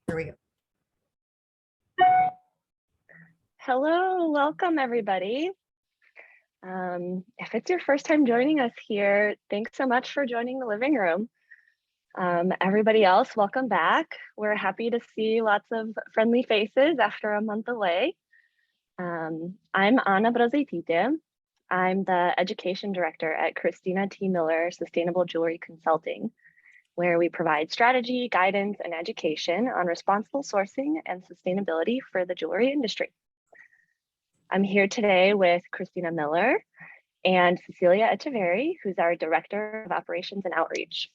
Here we go. Hello, welcome everybody. If it's your first time joining us here, thanks so much for joining the living room. Everybody else, welcome back. We're happy to see lots of friendly faces after a month away. I'm Anna Brazeitite. I'm the education director at Christina T. Miller Sustainable Jewelry Consulting, where we provide strategy, guidance, and education on responsible sourcing and sustainability for the jewelry industry. I'm here today with Christina Miller and Cecilia Echeverri, who's our Director of Operations and Outreach.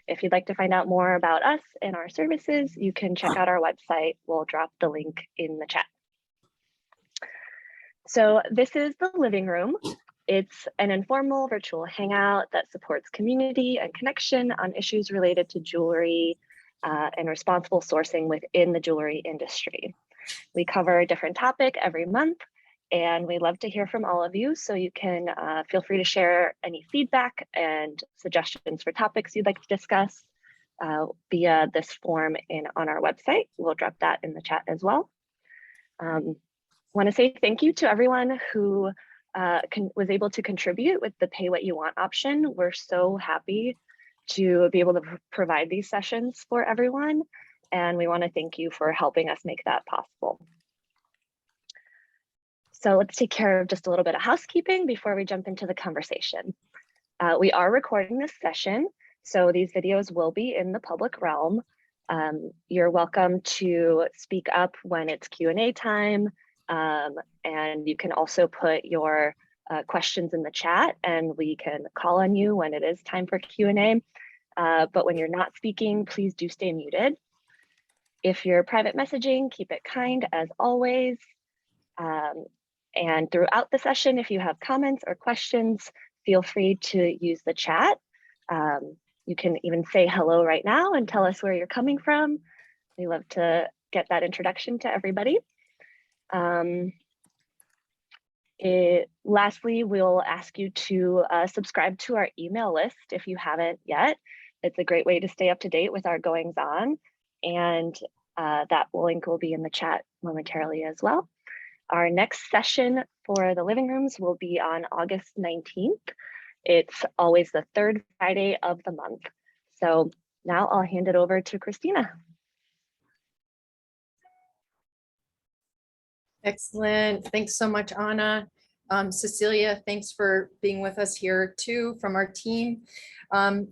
If you'd like to find out more about us and our services, you can check out our website. We'll drop the link in the chat. So this is the living room. It's an informal virtual hangout that supports community and connection on issues related to jewelry and responsible sourcing within the jewelry industry. We cover a different topic every month, and we love to hear from all of you. So you can feel free to share any feedback and suggestions for topics you'd like to discuss via this form on our website. We'll drop that in the chat as well. Want to say thank you to everyone who was able to contribute with the pay what you want option. We're so happy to be able to provide these sessions for everyone. And we want to thank you for helping us make that possible. So let's take care of just a little bit of housekeeping before we jump into the conversation. We are recording this session, so these videos will be in the public realm. You're welcome to speak up when it's Q&A time, and you can also put your questions in the chat and we can call on you when it is time for Q&A. But when you're not speaking, please do stay muted. If you're private messaging, keep it kind as always. And throughout the session, if you have comments or questions, feel free to use the chat. You can even say hello right now and tell us where you're coming from. We love to get that introduction to everybody. Lastly, we'll ask you to subscribe to our email list if you haven't yet. It's a great way to stay up to date with our goings on, and that link will be in the chat momentarily as well. Our next session for the living rooms will be on August 19th. It's always the third Friday of the month. So now I'll hand it over to Christina. Excellent. Thanks so much, Anna. Cecilia, thanks for being with us here too from our team. And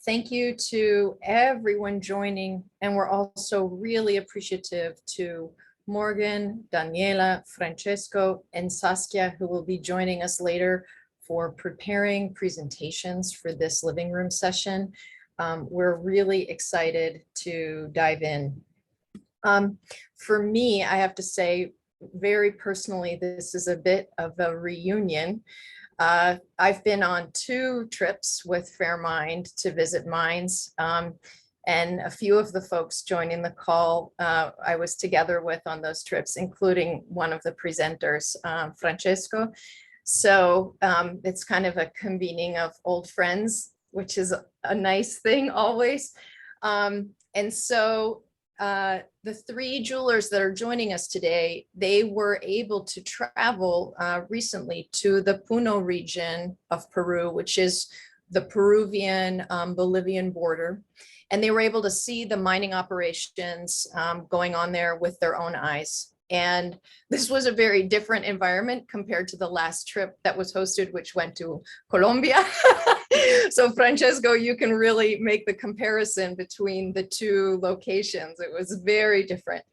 thank you to everyone joining. And we're also really appreciative to Morgan, Daniela, Francesco, and Saskia, who will be joining us later for preparing presentations for this living room session. We're really excited to dive in. For me, I have to say, very personally, this is a bit of a reunion. I've been on 2 trips with Fairmined to visit mines. And a few of the folks joining the call I was together with on those trips, including one of the presenters, Francesco. So it's kind of a convening of old friends, which is a nice thing always. And so the 3 jewelers that are joining us today, they were able to travel recently to the Puno region of Peru, which is the Peruvian Bolivian border. And they were able to see the mining operations going on there with their own eyes. And this was a very different environment compared to the last trip that was hosted, which went to Colombia. So Francesco, you can really make the comparison between the 2 locations. It was very different.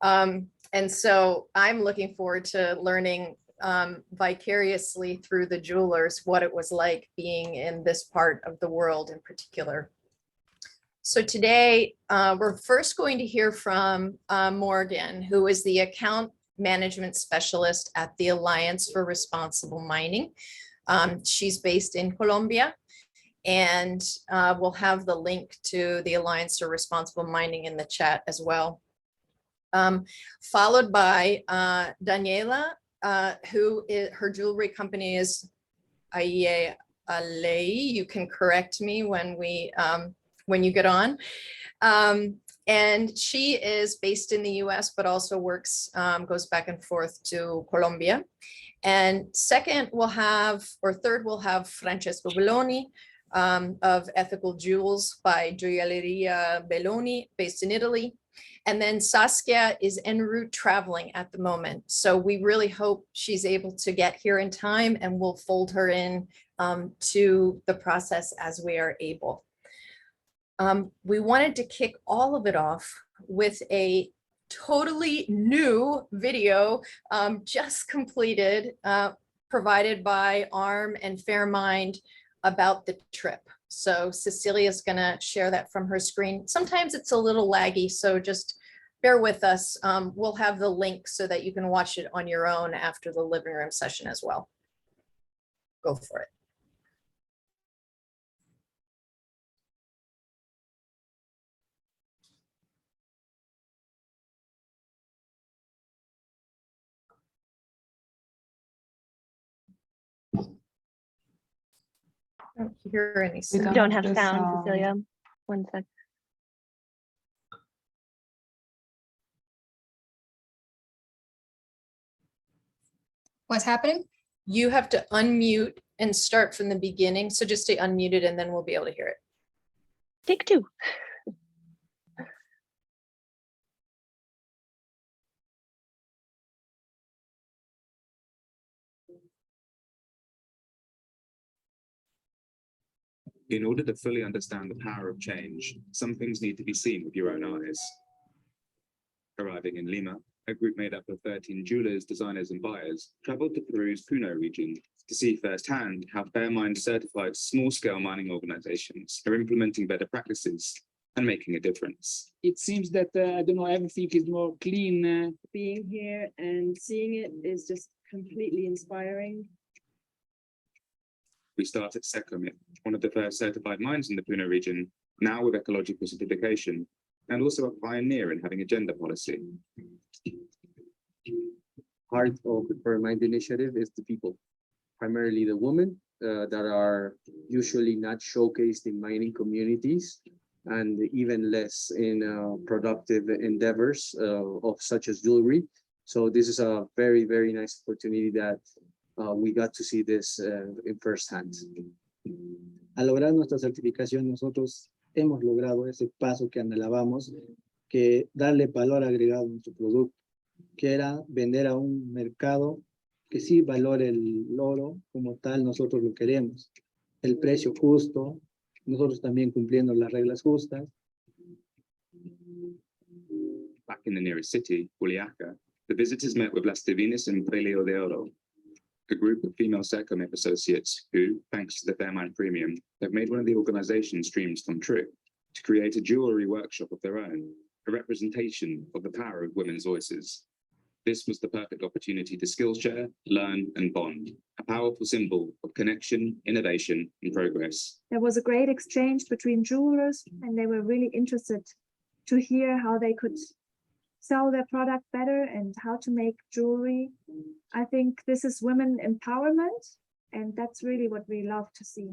And so I'm looking forward to learning vicariously through the jewelers what it was like being in this part of the world in particular. So today, we're first going to hear from Morgan, who is the account management specialist at the Alliance for Responsible Mining. She's based in Colombia, and we'll have the link to the Alliance for Responsible Mining in the chat as well. Followed by Daniela, her jewelry company is Aie Alei. You can correct me when you get on. And she is based in the US, but also works, goes back and forth to Colombia. And third, we'll have Francesco Belloni of Ethical Jewels by Gioielleria Belloni, based in Italy. And then Saskia is en route traveling at the moment. So we really hope she's able to get here in time, and we'll fold her in to the process as we are able. We wanted to kick all of it off with a totally new video just completed, provided by ARM and Fairmined about the trip. So Cecilia is going to share that from her screen. Sometimes it's a little laggy, so just bear with us. We'll have the link so that you can watch it on your own after the living room session as well. Go for it. I don't hear any sound. We don't have sound, Cecilia. One sec. What's happening? You have to unmute and start from the beginning. So just stay unmuted and then we'll be able to hear it. Take two. In order to fully understand the power of change, some things need to be seen with your own eyes. Arriving in Lima, a group made up of 13 jewelers, designers, and buyers traveled to Peru's Puno region to see firsthand how Fairmined certified small-scale mining organizations are implementing better practices and making a difference. It seems that, I don't know, everything is more clean. Being here and seeing it is just completely inspiring. We start at Sekomit, one of the first certified mines in the Puno region, now with ecological certification, and also a pioneer in having a gender policy. Part of the Fairmined initiative is the people, primarily the women that are usually not showcased in mining communities, and even less in productive endeavors of such as jewelry. So this is a very, very nice opportunity that we got to see this in firsthand. Al lograr nuestra certificación, nosotros hemos logrado ese paso que anhelábamos, que darle valor agregado a nuestro producto, que era vender a un mercado que sí valore el oro como tal, nosotros lo queremos. El precio justo, nosotros también cumpliendo las reglas justas. Back in the nearest city, Juliaca, the visitors met with Las Divinas and Prelio de Oro, a group of female Sekomit associates who, thanks to the Fairmined Premium, have made one of the organization's dreams come true, to create a jewelry workshop of their own, a representation of the power of women's voices. This was the perfect opportunity to skill share, learn, and bond, a powerful symbol of connection, innovation, and progress. There was a great exchange between jewelers, and they were really interested to hear how they could sell their product better and how to make jewelry. I think this is women empowerment, and that's really what we love to see.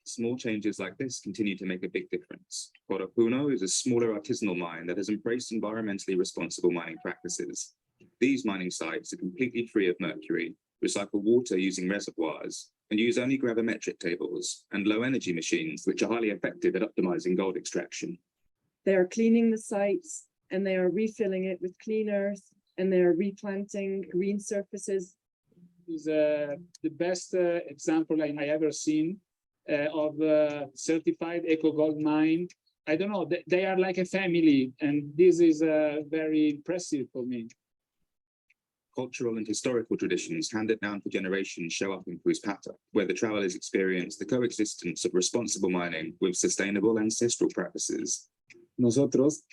Small changes like this continue to make a big difference. Puno is a smaller artisanal mine that has embraced environmentally responsible mining practices. These mining sites are completely free of mercury, recycle water using reservoirs, and use only gravimetric tables and low-energy machines, which are highly effective at optimizing gold extraction. They are cleaning the sites, and they are refilling it with cleaners, and they are replanting green surfaces. Is the best example I ever seen of certified eco gold mine. I don't know, they are like a family, and this is very impressive for me. Cultural and historical traditions handed down for generations show up in Cruzpata, where the travelers experience the coexistence of responsible mining with sustainable ancestral practices. Nosotros,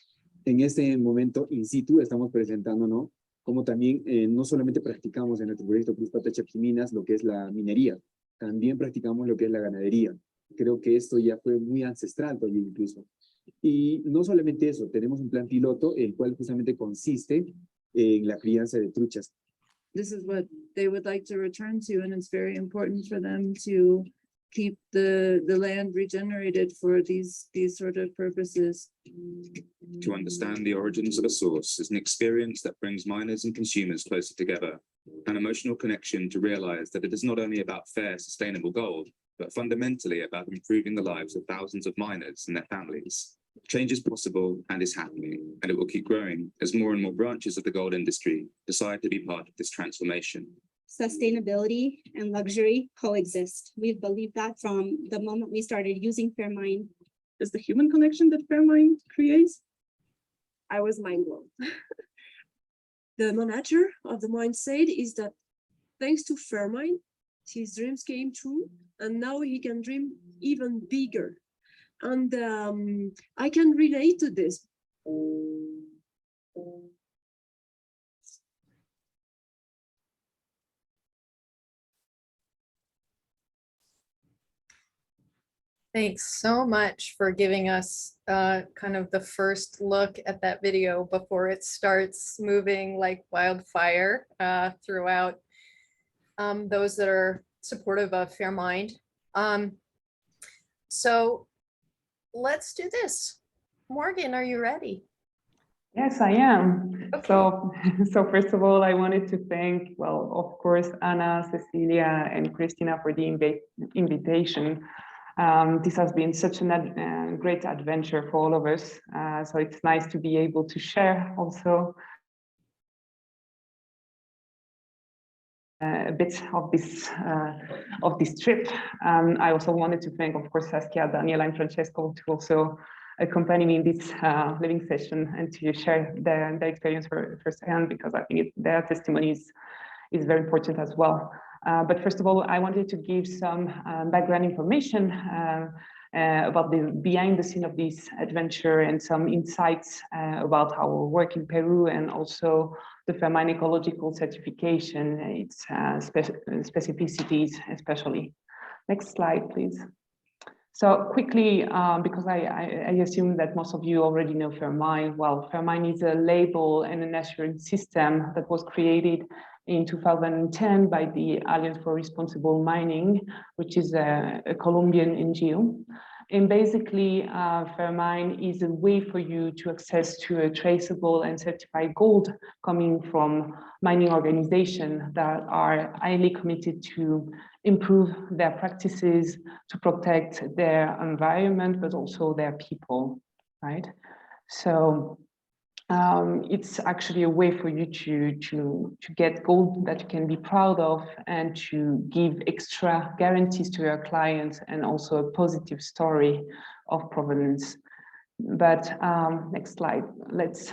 en este momento in situ, estamos presentándonos como también no solamente practicamos en nuestro proyecto Cruzpata Chapquiminas lo que es la minería, también practicamos lo que es la ganadería. Creo que esto ya fue muy ancestral todavía incluso. Y no solamente eso, tenemos un plan piloto, el cual justamente consiste en la crianza de truchas. This is what they would like to return to, and it's very important for them to keep the land regenerated for these sort of purposes. To understand the origins of a source is an experience that brings miners and consumers closer together, an emotional connection to realize that it is not only about fair, sustainable gold, but fundamentally about improving the lives of thousands of miners and their families. Change is possible and is happening, and it will keep growing as more and more branches of the gold industry decide to be part of this transformation. Sustainability and luxury coexist. We've believed that from the moment we started using Fairmined. Is the human connection that Fairmined creates? I was mind blown. The manager of the mine said is that thanks to Fairmined, his dreams came true, and now he can dream even bigger. And I can relate to this. Thanks so much for giving us kind of the first look at that video before it starts moving like wildfire throughout those that are supportive of Fairmined. So let's do this. Morgan, are you ready? Yes, I am. Okay. So first of all, I wanted to thank, well, of course, Anna, Cecilia, and Christina for the invitation. This has been such a great adventure for all of us. So it's nice to be able to share also a bit of this trip. I also wanted to thank, of course, Saskia, Daniela, and Francesco to also accompany me in this living session and to share their experience firsthand, because I think their testimony is very important as well. But first of all, I wanted to give some background information about the behind the scene of this adventure and some insights about our work in Peru and also the Fairmined ecological certification, its specificities especially. Next slide, please. So quickly, because I assume that most of you already know Fairmined. Well, Fairmined is a label and an assurance system that was created in 2010 by the Alliance for Responsible Mining, which is a Colombian NGO. And basically, Fairmined is a way for you to access to a traceable and certified gold coming from mining organizations that are highly committed to improve their practices, to protect their environment, but also their people, right? So it's actually a way for you to get gold that you can be proud of and to give extra guarantees to your clients and also a positive story of provenance. But next slide, let's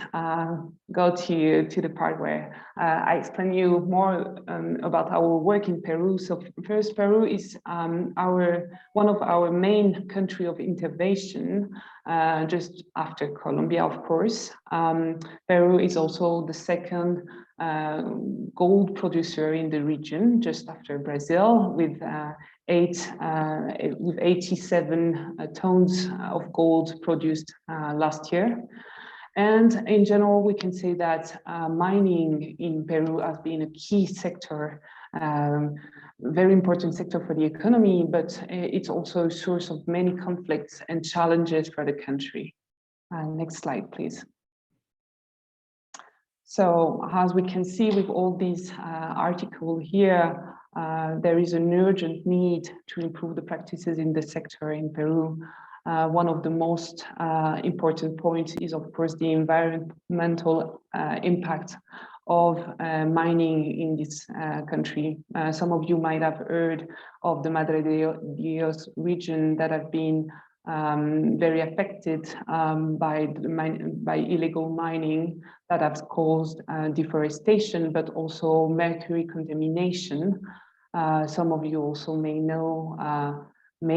go to the part where I explain you more about our work in Peru. So first, Peru is one of our main country of intervention, just after Colombia, of course. Peru is also the second gold producer in the region, just after Brazil, with 87 tons of gold produced last year. And in general, we can say that mining in Peru has been a key sector, very important sector for the economy, but it's also a source of many conflicts and challenges for the country. Next slide, please. So as we can see with all these articles here, there is an urgent need to improve the practices in the sector in Peru. One of the most important points is, of course, the environmental impact of mining in this country. Some of you might have heard of the Madre de Dios region that have been very affected by illegal mining that has caused deforestation, but also mercury contamination. Some of you also may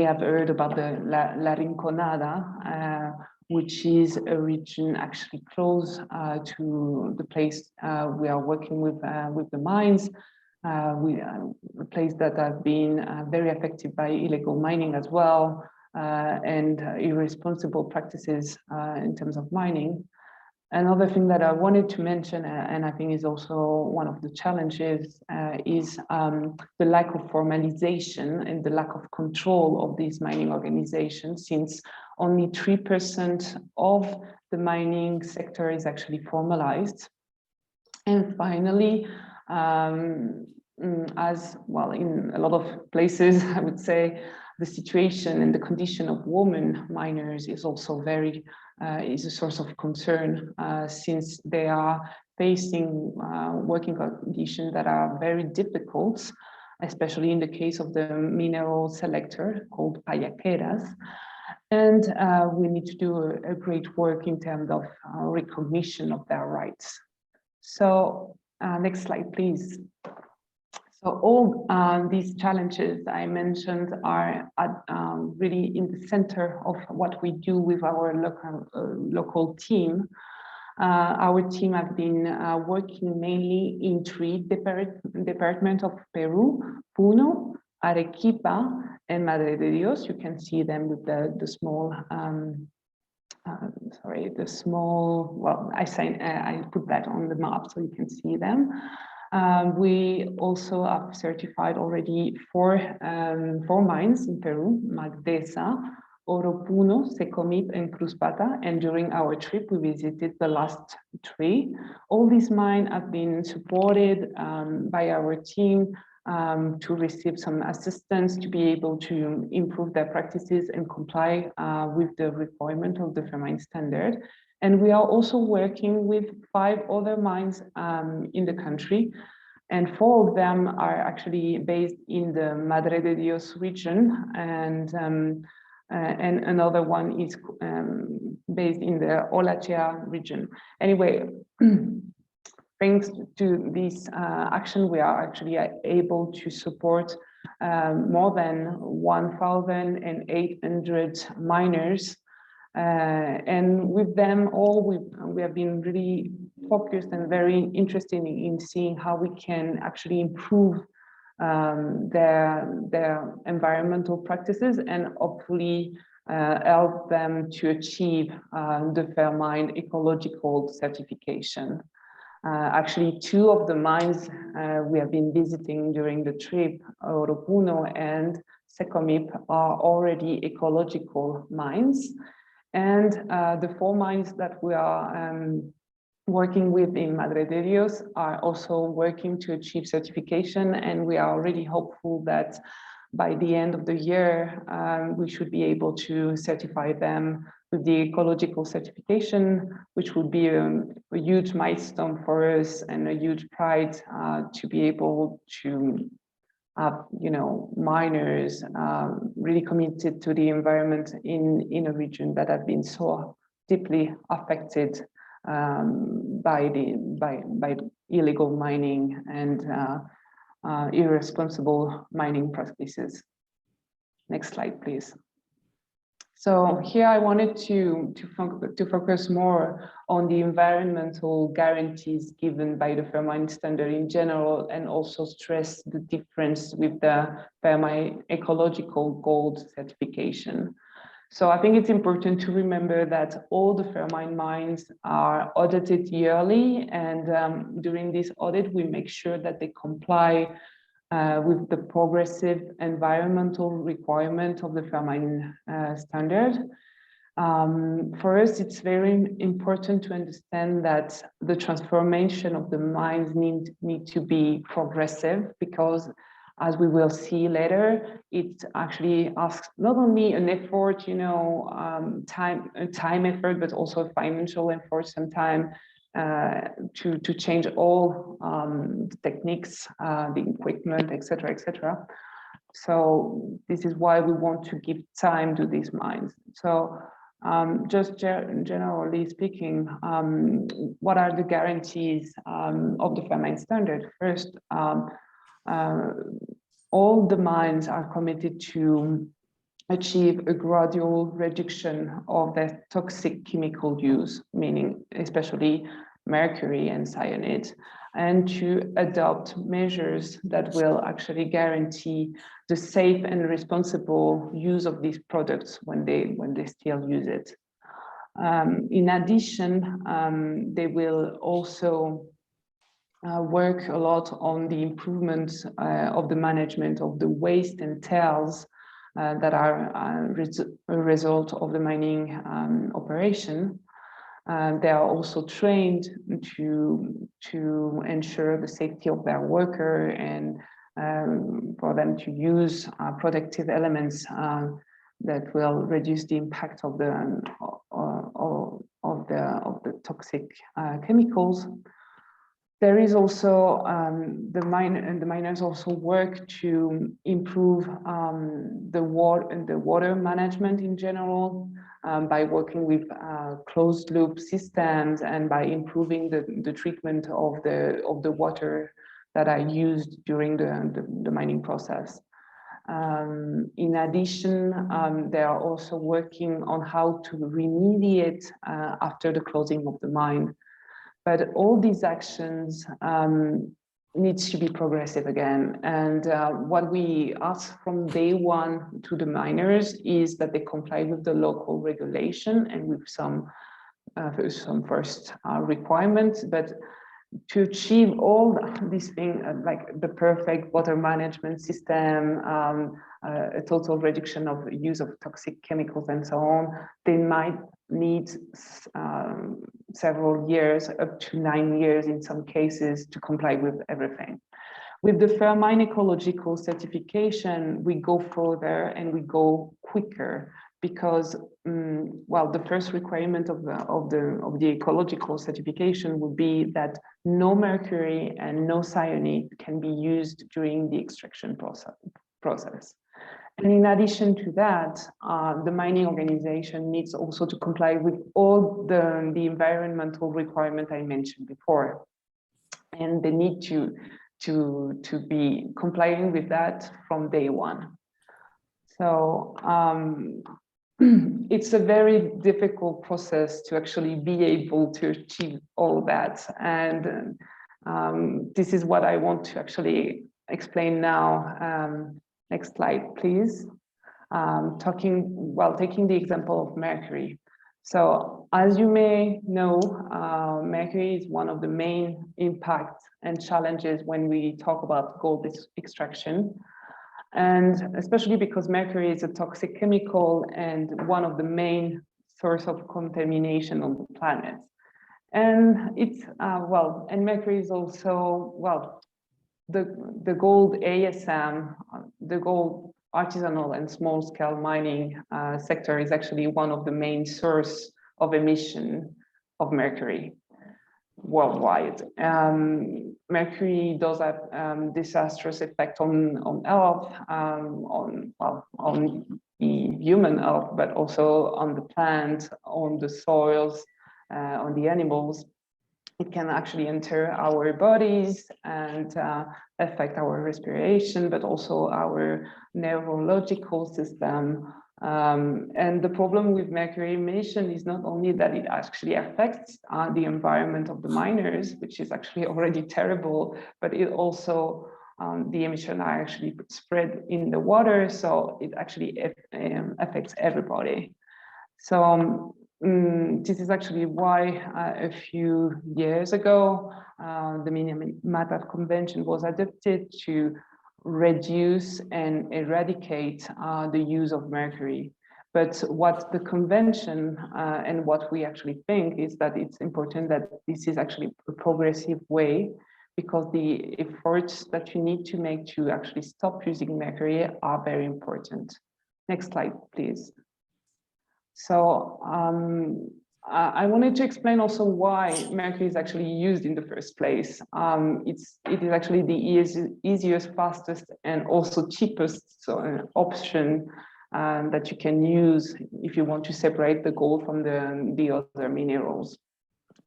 have heard about the La Rinconada, which is a region actually close to the place we are working with the mines. A place that have been very affected by illegal mining as well, and irresponsible practices in terms of mining. Another thing that I wanted to mention, and I think is also one of the challenges, is the lack of formalization and the lack of control of these mining organizations, since only 3% of the mining sector is actually formalized. And finally, as well, in a lot of places, I would say, the situation and the condition of women miners is also very is a source of concern, since they are facing working conditions that are very difficult, especially in the case of the mineral selector called payaqueras. And we need to do a great work in terms of recognition of their rights. So next slide, please. So all these challenges I mentioned are really in the center of what we do with our local team. Our team have been working mainly in 3 departments of Peru: Puno, Arequipa, and Madre de Dios. You can see them with the small, well, I put that on the map so you can see them. We also have certified already 4 mines in Peru: Magdesa, Oropuno, Secomip, and Cruzpata. And during our trip, we visited the last 3. All these mines have been supported by our team to receive some assistance to be able to improve their practices and comply with the requirement of the Fairmined standard. And we are also working with 5 other mines in the country, and 4 of them are actually based in the Madre de Dios region, and another one is based in the Olachea region. Anyway, thanks to this action, we are actually able to support more than 1,800 miners. And with them all, we have been really focused and very interested in seeing how we can actually improve their environmental practices and hopefully help them to achieve the Fairmined ecological certification. Actually, 2 of the mines we have been visiting during the trip, Oropuno and Secomip, are already ecological mines. And the 4 mines that we are working with in Madre de Dios are also working to achieve certification, and we are already hopeful that by the end of the year, we should be able to certify them with the ecological certification, which would be a huge milestone for us and a huge pride to be able to have, miners really committed to the environment in a region that have been so deeply affected by illegal mining and irresponsible mining practices. Next slide, please. So here I wanted to focus more on the environmental guarantees given by the Fairmined standard in general, and also stress the difference with the Fairmined ecological gold certification. So I think it's important to remember that all the Fairmined mines are audited yearly, and during this audit, we make sure that they comply with the progressive environmental requirement of the Fairmined standard. For us, it's very important to understand that the transformation of the mines need to be progressive, because as we will see later, it actually asks not only an effort, time effort, but also financial effort sometimes to change all the techniques, the equipment, etc., etc. So this is why we want to give time to these mines. So just generally speaking, what are the guarantees of the Fairmined standard? First, all the mines are committed to achieve a gradual reduction of their toxic chemical use, meaning especially mercury and cyanide, and to adopt measures that will actually guarantee the safe and responsible use of these products when they still use it. In addition, they will also work a lot on the improvement of the management of the waste and tails that are a result of the mining operation. They are also trained to ensure the safety of their worker and for them to use protective elements that will reduce the impact of the toxic chemicals. There is also the miners also work to improve the water management in general by working with closed loop systems and by improving the treatment of the water that are used during the mining process. In addition, they are also working on how to remediate after the closing of the mine. But all these actions needs to be progressive again. And what we ask from day one to the miners is that they comply with the local regulation and with some first requirements. But to achieve all these things, like the perfect water management system, a total reduction of use of toxic chemicals and so on, they might need several years, up to 9 years in some cases, to comply with everything. With the Fairmined ecological certification, we go further and we go quicker because, well, the first requirement of the ecological certification would be that no mercury and no cyanide can be used during the extraction process. And in addition to that, the mining organization needs also to comply with all the environmental requirements I mentioned before. And they need to be complying with that from day one. So it's a very difficult process to actually be able to achieve all that. And this is what I want to actually explain now. Next slide, please. Taking the example of mercury. So as you may know, mercury is one of the main impacts and challenges when we talk about gold extraction. And especially because mercury is a toxic chemical and one of the main source of contamination on the planet. And it's, and mercury is also, the gold ASM, the gold artisanal and small scale mining sector is actually one of the main source of emission of mercury worldwide. Mercury does have disastrous effect on health, on the human health, but also on the plant, on the soils, on the animals. It can actually enter our bodies and affect our respiration, but also our neurological system. And the problem with mercury emission is not only that it actually affects the environment of the miners, which is actually already terrible, but it also, the emission are actually spread in the water, so it actually affects everybody. So this is actually why a few years ago, the Minamata Convention was adopted to reduce and eradicate the use of mercury. But what the convention and what we actually think is that it's important that this is actually a progressive way, because the efforts that you need to make to actually stop using mercury are very important. Next slide, please. So I wanted to explain also why mercury is actually used in the first place. It is actually the easiest, fastest, and also cheapest option that you can use if you want to separate the gold from the other minerals.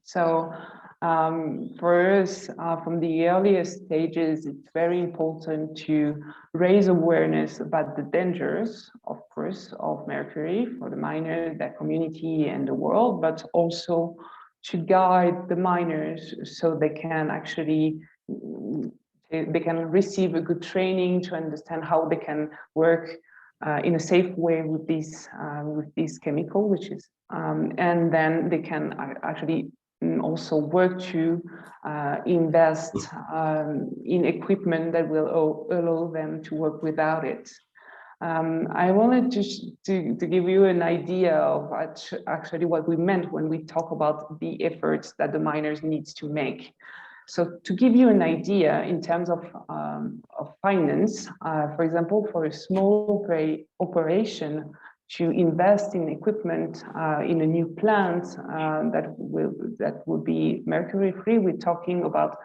So for us, from the earliest stages, it's very important to raise awareness about the dangers, of course, of mercury for the miners, their community, and the world, but also to guide the miners so they can actually receive a good training to understand how they can work in a safe way with this chemical, which is, and then they can actually also work to invest in equipment that will allow them to work without it. I wanted to give you an idea of actually what we meant when we talk about the efforts that the miners need to make. So to give you an idea in terms of finance, for example, for a small operation to invest in equipment in a new plant that would be mercury free, we're talking about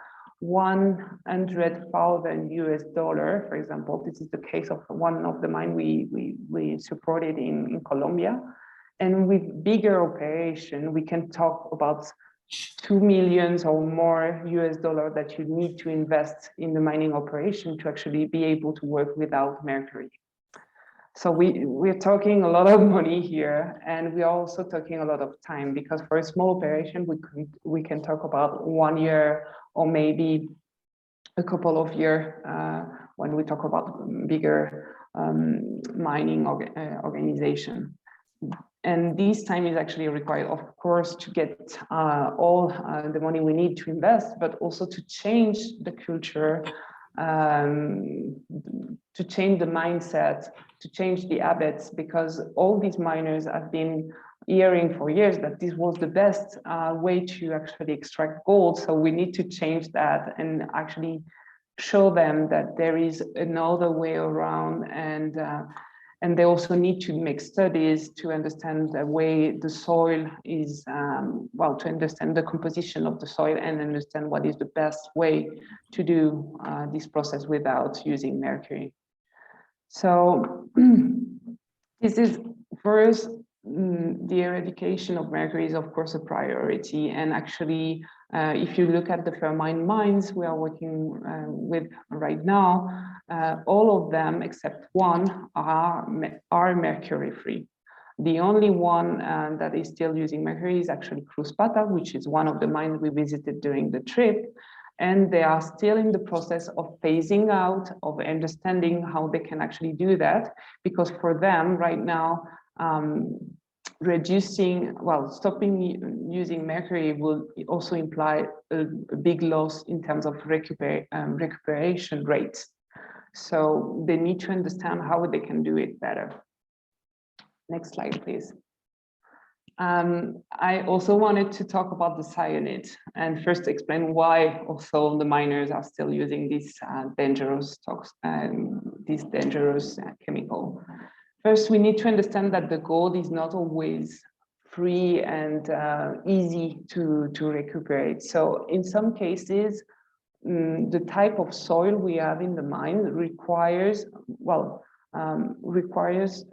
$100,000 for example. This is the case of one of the mine we supported in Colombia. And with bigger operation, we can talk about $2 million or more that you need to invest in the mining operation to actually be able to work without mercury. So we're talking a lot of money here, and we're also talking a lot of time, because for a small operation, we can talk about 1 year or maybe a couple of years when we talk about bigger mining organization. And this time is actually required, of course, to get all the money we need to invest, but also to change the culture, to change the mindset, to change the habits, because all these miners have been hearing for years that this was the best way to actually extract gold. So we need to change that and actually show them that there is another way around, and they also need to make studies to understand the way the soil is, to understand the composition of the soil and understand what is the best way to do this process without using mercury. So this is, first, the eradication of mercury is of course a priority, and actually if you look at the Fairmined mines we are working with right now, all of them except one are mercury free. The only one that is still using mercury is actually Cruz-Pata, which is one of the mines we visited during the trip, and they are still in the process of phasing out, of understanding how they can actually do that, because for them right now stopping using mercury will also imply a big loss in terms of recuperation rates. So they need to understand how they can do it better. Next slide, please. I also wanted to talk about the cyanide and first explain why also the miners are still using this dangerous chemical. First, we need to understand that the gold is not always free and easy to recuperate. So in some cases, the type of soil we have in the mine requires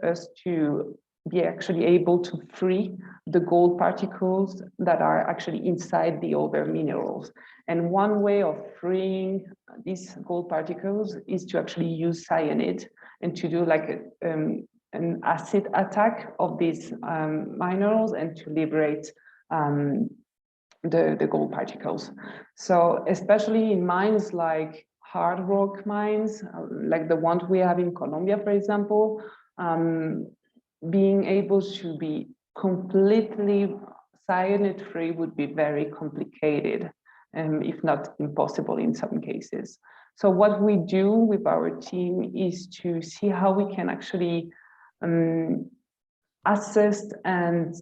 us to be actually able to free the gold particles that are actually inside the other minerals. And one way of freeing these gold particles is to actually use cyanide and to do like an acid attack of these minerals and to liberate the gold particles. So especially in mines like hard rock mines, like the ones we have in Colombia, for example, being able to be completely cyanide free would be very complicated, if not impossible in some cases. So what we do with our team is to see how we can actually assess and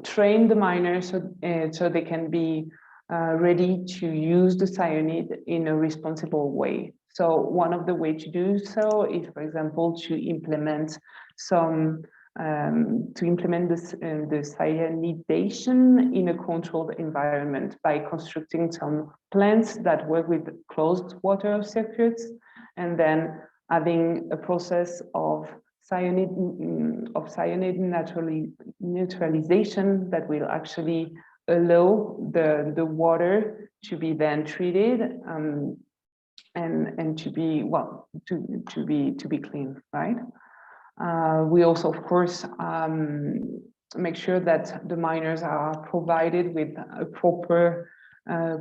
train the miners so they can be ready to use the cyanide in a responsible way. So one of the ways to do so is, for example, to implement the cyanidation in a controlled environment by constructing some plants that work with closed water circuits, and then having a process of cyanide neutralization that will actually allow the water to be then treated and to be clean, right? We also, of course, make sure that the miners are provided with a proper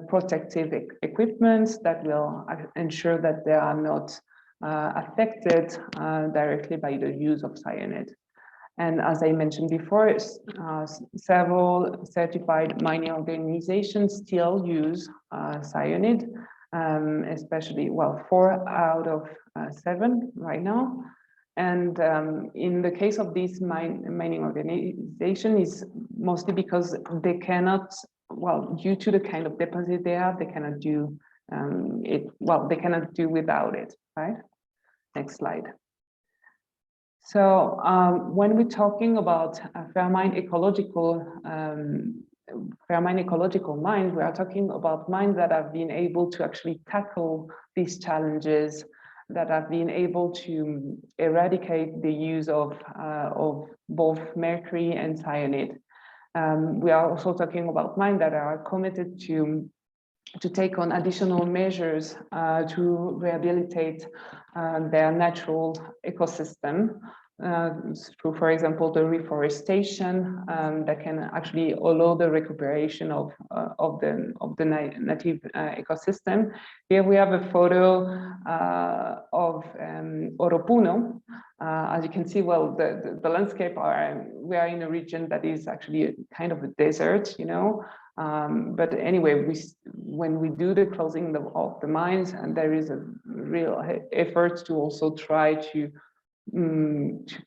protective equipment that will ensure that they are not affected directly by the use of cyanide. And as I mentioned before, several certified mining organizations still use cyanide, especially, well, 4 out of 7 right now. And in the case of this mining organization is mostly because they cannot, well, due to the kind of deposit they have, they cannot do it, well, they cannot do without it, right? Next slide. So when we're talking about Fairmined ecological mines, we are talking about mines that have been able to actually tackle these challenges, that have been able to eradicate the use of both mercury and cyanide. We are also talking about mines that are committed to take on additional measures to rehabilitate their natural ecosystem through, for example, the reforestation that can actually allow the recuperation of the native ecosystem. Here we have a photo of Oropuno. As you can see, well, the landscape we are in a region that is actually a kind of a desert, you know. But anyway, when we do the closing of the mines, and there is a real effort to also try to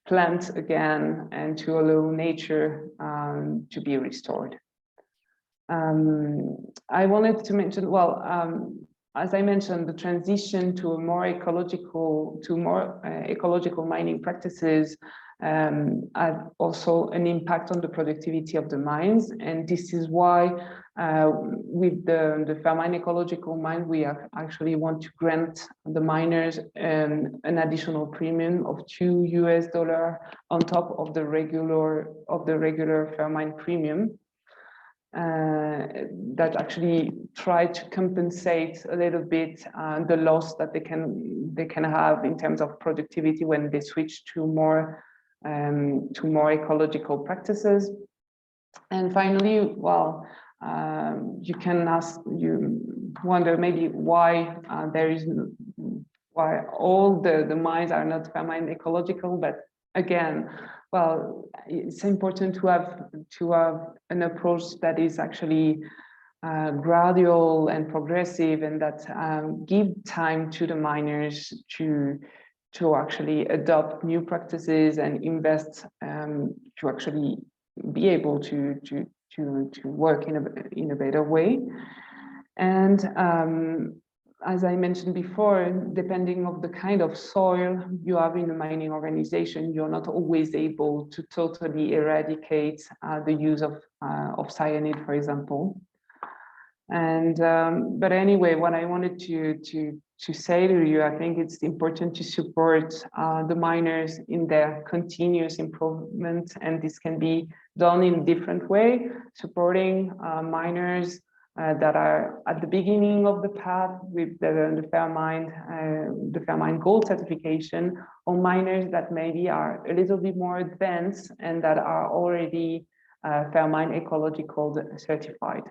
plant again and to allow nature to be restored. I wanted to mention, well, as I mentioned, the transition to more ecological mining practices have also an impact on the productivity of the mines, and this is why with the Fairmined ecological mine, we actually want to grant the miners an additional premium of $2 on top of the regular Fairmined premium. That actually try to compensate a little bit the loss that they can have in terms of productivity when they switch to more ecological practices. And finally, well, you wonder maybe why why all the mines are not Fairmined ecological, but again, well, it's important to have an approach that is actually gradual and progressive, and that give time to the miners to actually adopt new practices and invest to actually be able to work in a better way. And as I mentioned before, depending on the kind of soil you have in a mining organization, you're not always able to totally eradicate the use of cyanide, for example. And but anyway, what I wanted to say to you, I think it's important to support the miners in their continuous improvement, and this can be done in a different way, supporting miners that are at the beginning of the path with the Fairmined Gold certification, or miners that maybe are a little bit more advanced and that are already Fairmined ecological certified.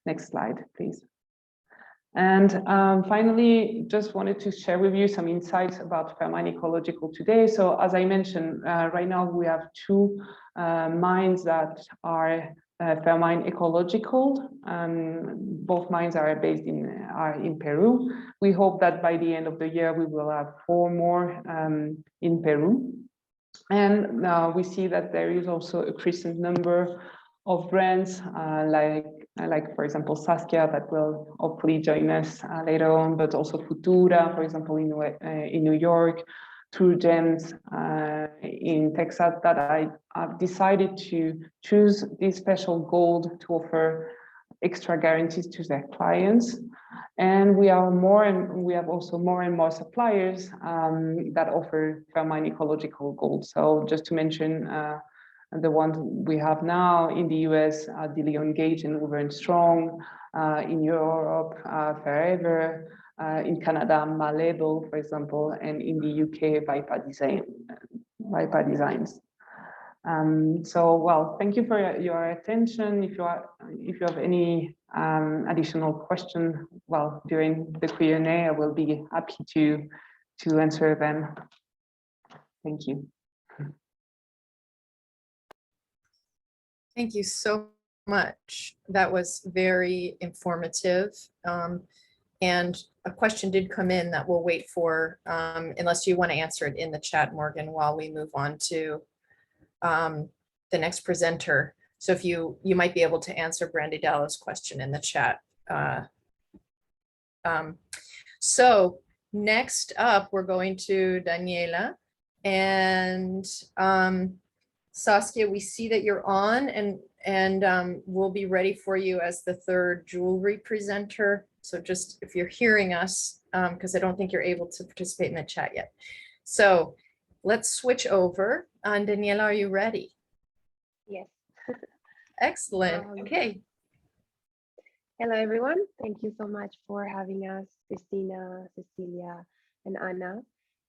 Next slide, please. And finally, just wanted to share with you some insights about Fairmined ecological today. So as I mentioned, right now we have 2 mines that are Fairmined ecological. Both mines are based in Peru. We hope that by the end of the year we will have 4 more in Peru. And we see that there is also a crescent number of brands like for example Saskia, that will hopefully join us later on, but also Futura, for example, in New York, True Gems in Texas, that I've decided to choose this special gold to offer extra guarantees to their clients. And we have also more and more suppliers that offer Fairmined ecological gold. So just to mention the ones we have now in the US, De Engage and Uber & Strong, in Europe, Forever, in Canada, Malebo, for example, and in the UK, Vipa Designs. So, well, thank you for your attention. If you have any additional question, well, during the Q&A, I will be happy to answer them. Thank you. Thank you so much. That was very informative. And a question did come in that we'll wait for, unless you want to answer it in the chat, Morgan, while we move on to the next presenter. So if you might be able to answer Brandy Dallow's question in the chat. So next up, we're going to Daniela. And Saskia, we see that you're on, and we'll be ready for you as the third jewelry presenter. So just if you're hearing us, because I don't think you're able to participate in the chat yet. So let's switch over. Daniela, are you ready? Yes. Excellent. Okay. Hello, everyone. Thank you so much for having us, Christina, Cecilia, and Anna.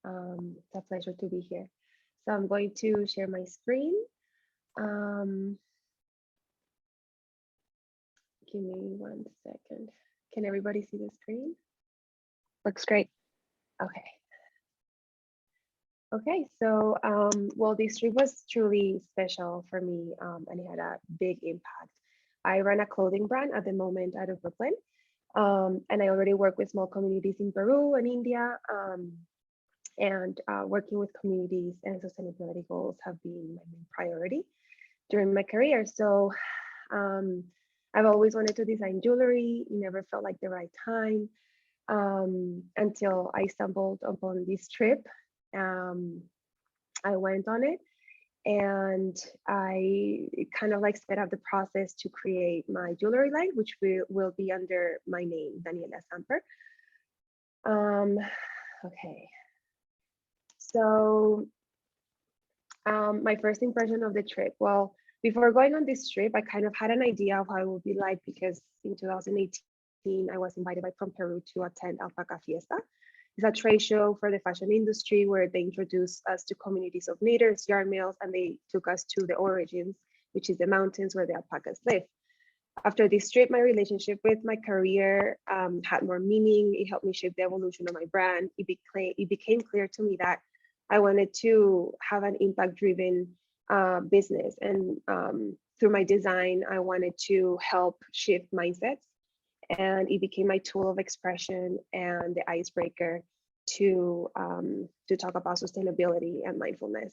It's a pleasure to be here. So I'm going to share my screen. Give me 1 second. Can everybody see the screen? Looks great. Okay. Okay, so well, this trip was truly special for me, and it had a big impact. I run a clothing brand at the moment out of Brooklyn, and I already work with small communities in Peru and India, and working with communities and sustainability goals have been my main priority during my career. So I've always wanted to design jewelry. It never felt like the right time until I stumbled upon this trip. I went on it, and I kind of like sped up the process to create my jewelry line, which will be under my name, Daniela Samper. Okay. So my first impression of the trip, well, before going on this trip, I kind of had an idea of how it would be like, because in 2018, I was invited from Peru to attend Alpaca Fiesta. It's a trade show for the fashion industry where they introduced us to communities of knitters, yarn mills, and they took us to the origins, which is the mountains where the alpacas live. After this trip, my relationship with my career had more meaning. It helped me shape the evolution of my brand. It became clear to me that I wanted to have an impact-driven business. And through my design, I wanted to help shift mindsets. And it became my tool of expression and the icebreaker to talk about sustainability and mindfulness.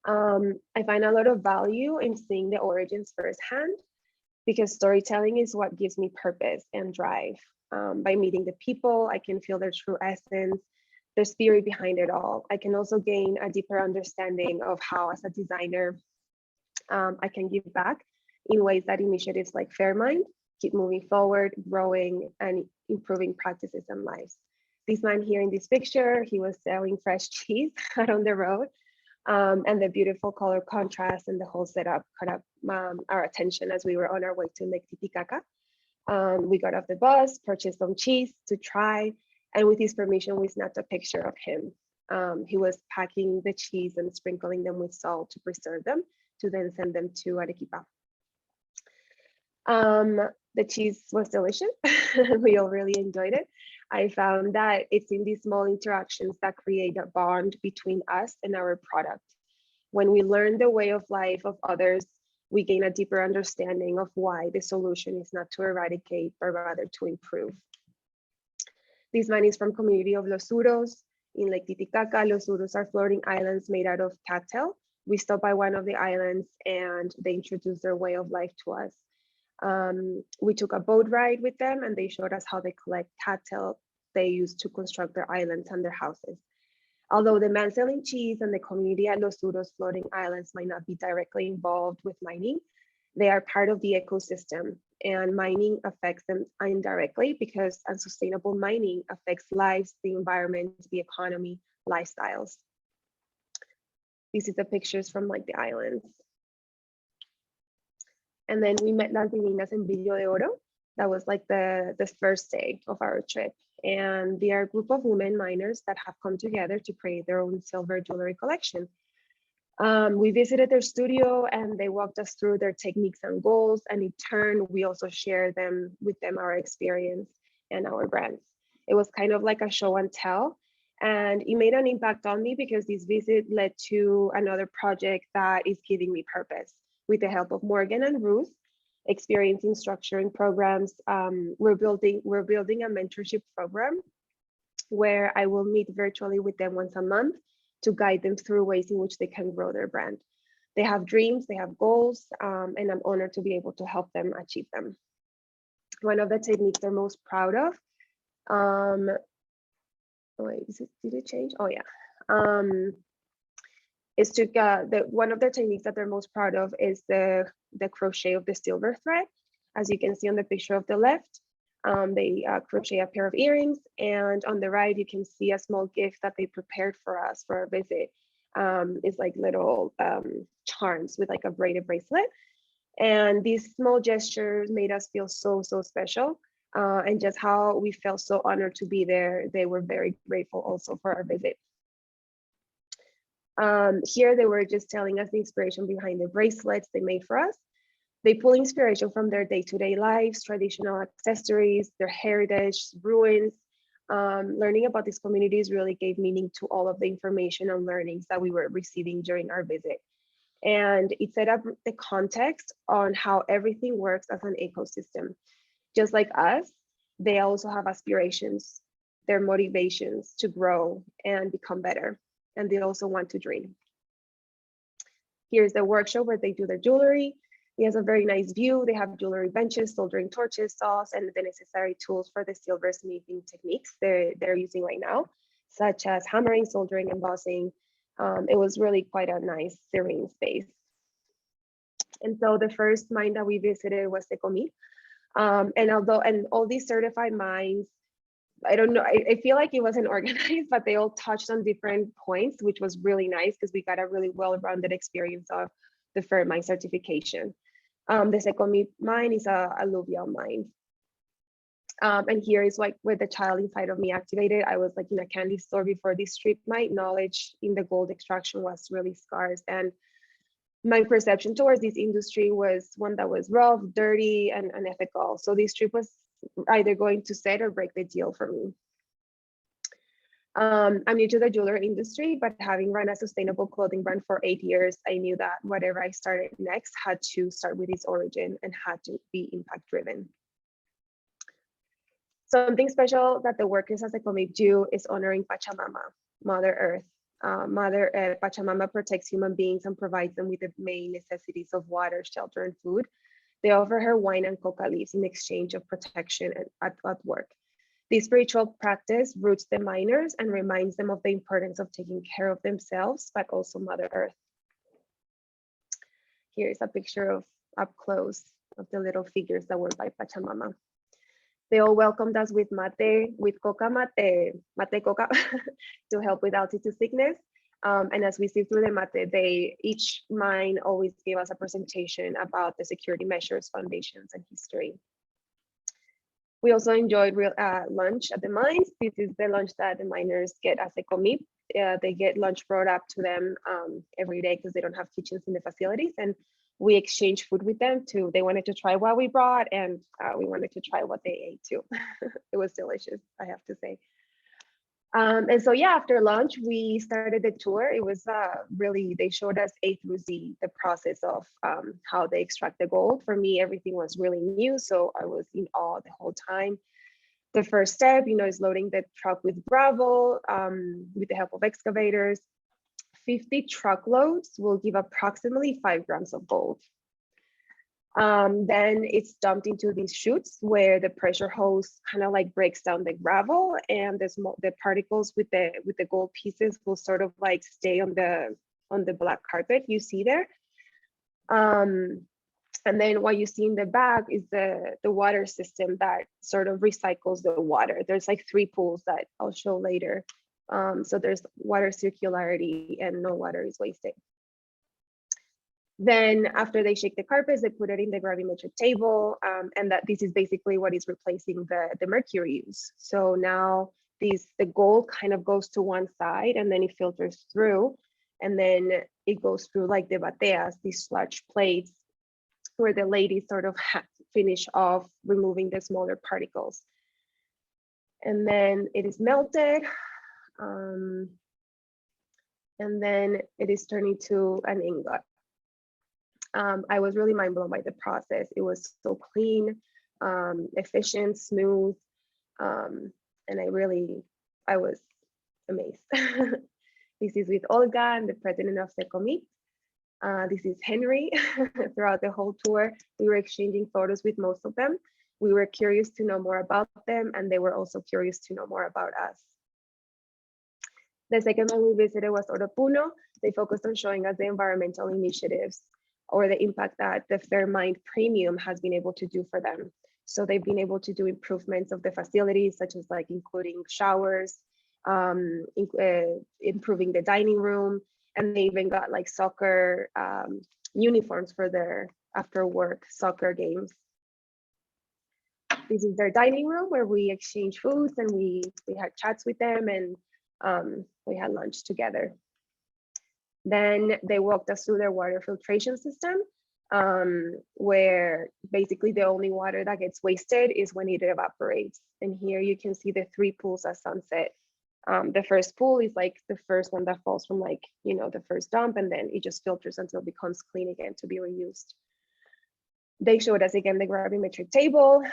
I find a lot of value in seeing the origins firsthand, because storytelling is what gives me purpose and drive. By meeting the people, I can feel their true essence, their spirit behind it all. I can also gain a deeper understanding of how, as a designer, I can give back in ways that initiatives like Fairmined keep moving forward, growing, and improving practices and lives. This man here in this picture, he was selling fresh cheese out on the road, and the beautiful color contrast and the whole setup caught up our attention as we were on our way to Lake Titicaca. We got off the bus, purchased some cheese to try, and with his permission, we snapped a picture of him. He was packing the cheese and sprinkling them with salt to preserve them, to then send them to Arequipa. The cheese was delicious. We all really enjoyed it. I found that it's in these small interactions that create a bond between us and our product. When we learn the way of life of others, we gain a deeper understanding of why the solution is not to eradicate, but rather to improve. This man is from community of Los Uros in Lake Titicaca. Los Uros are floating islands made out of cattail. We stopped by one of the islands and they introduced their way of life to us. We took a boat ride with them and they showed us how they collect cattail they use to construct their islands and their houses. Although the man selling cheese and the community at Los Uros floating islands might not be directly involved with mining, they are part of the ecosystem, and mining affects them indirectly because unsustainable mining affects lives, the environment, the economy, lifestyles. These are the pictures from like the islands. And then we met las divinas in Brillo de Oro. That was like the first day of our trip. And they are a group of women miners that have come together to create their own silver jewelry collection. We visited their studio and they walked us through their techniques and goals. And in turn, we also shared with them our experience and our brands. It was kind of like a show and tell. And it made an impact on me because this visit led to another project that is giving me purpose. With the help of Morgan and Ruth, experiencing structuring programs, we're building a mentorship program where I will meet virtually with them once a month to guide them through ways in which they can grow their brand. They have dreams, they have goals, and I'm honored to be able to help them achieve them. One of the techniques they're most proud of, wait, did it change? Oh yeah. Is to one of their techniques that they're most proud of is the crochet of the silver thread. As you can see on the picture of the left, they crochet a pair of earrings, and on the right you can see a small gift that they prepared for us for our visit. It's like little charms with like a braided bracelet, and these small gestures made us feel so special, and just how we felt so honored to be there. They were very grateful also for our visit. Here they were just telling us the inspiration behind the bracelets they made for us. They pull inspiration from their day-to-day lives, traditional accessories, their heritage, ruins. Learning about these communities really gave meaning to all of the information and learnings that we were receiving during our visit. And it set up the context on how everything works as an ecosystem. Just like us, they also have aspirations, their motivations to grow and become better. And they also want to dream. Here's the workshop where they do their jewelry. It has a very nice view. They have jewelry benches, soldering torches, saws, and the necessary tools for the silversmithing techniques they're using right now, such as hammering, soldering, embossing. It was really quite a nice, serene space. And so the first mine that we visited was Secomi. And all these certified mines, I don't know, I feel like it wasn't organized, but they all touched on different points, which was really nice because we got a really well-rounded experience of the Fairmined certification. The Secomi mine is a alluvial mine. And here is like where the child inside of me activated. I was like in a candy store before this trip. My knowledge in the gold extraction was really scarce, and my perception towards this industry was one that was rough, dirty, and unethical. So this trip was either going to set or break the deal for me. I'm new to the jewelry industry, but having run a sustainable clothing brand for 8 years, I knew that whatever I started next had to start with its origin and had to be impact driven. Something special that the workers at Secomi do is honoring Pachamama, Mother Earth. Pachamama protects human beings and provides them with the main necessities of water, shelter, and food. They offer her wine and coca leaves in exchange of protection at work. This spiritual practice roots the miners and reminds them of the importance of taking care of themselves, but also Mother Earth. Here's a picture of up close of the little figures that were by Pachamama. They all welcomed us with mate, with coca mate coca, to help with altitude sickness. And as we see through the mate, each mine always gave us a presentation about the security measures, foundations, and history. We also enjoyed lunch at the mines. This is the lunch that the miners get as Secomi. They get lunch brought up to them every day because they don't have kitchens in the facilities. And we exchanged food with them too. They wanted to try what we brought, and we wanted to try what they ate too. It was delicious, I have to say. And so yeah, after lunch, we started the tour. It was really, they showed us A through Z, the process of how they extract the gold. For me, everything was really new, so I was in awe the whole time. The first step, is loading the truck with gravel with the help of excavators. 50 truckloads will give approximately 5 grams of gold. Then it's dumped into these chutes where the pressure hose kind of like breaks down the gravel, and the particles with the gold pieces will sort of like stay on the black carpet you see there. And then what you see in the back is the water system that sort of recycles the water. There's like 3 pools that I'll show later. So there's water circularity and no water is wasted. Then after they shake the carpets, they put it in the gravimetric table, and that this is basically what is replacing the mercury use. So now the gold kind of goes to one side and then it filters through, and then it goes through like the bateas, these large plates where the ladies sort of finish off removing the smaller particles. And then it is melted. And then it is turned into an ingot. I was really mind blown by the process. It was so clean, efficient, smooth. And I was amazed. This is with Olga and the president of Secomit. This is Henry. Throughout the whole tour, we were exchanging photos with most of them. We were curious to know more about them, and they were also curious to know more about us. The second one we visited was Oropuno. They focused on showing us the environmental initiatives or the impact that the Fairmined premium has been able to do for them. So they've been able to do improvements of the facilities, such as like including showers, improving the dining room, and they even got like soccer uniforms for their after work soccer games. This is their dining room where we exchange foods and we had chats with them, and we had lunch together. Then they walked us through their water filtration system, where basically the only water that gets wasted is when it evaporates. And here you can see the 3 pools at sunset. The first pool is like the first one that falls from like, the first dump, and then it just filters until it becomes clean again to be reused. They showed us again the gravimetric table.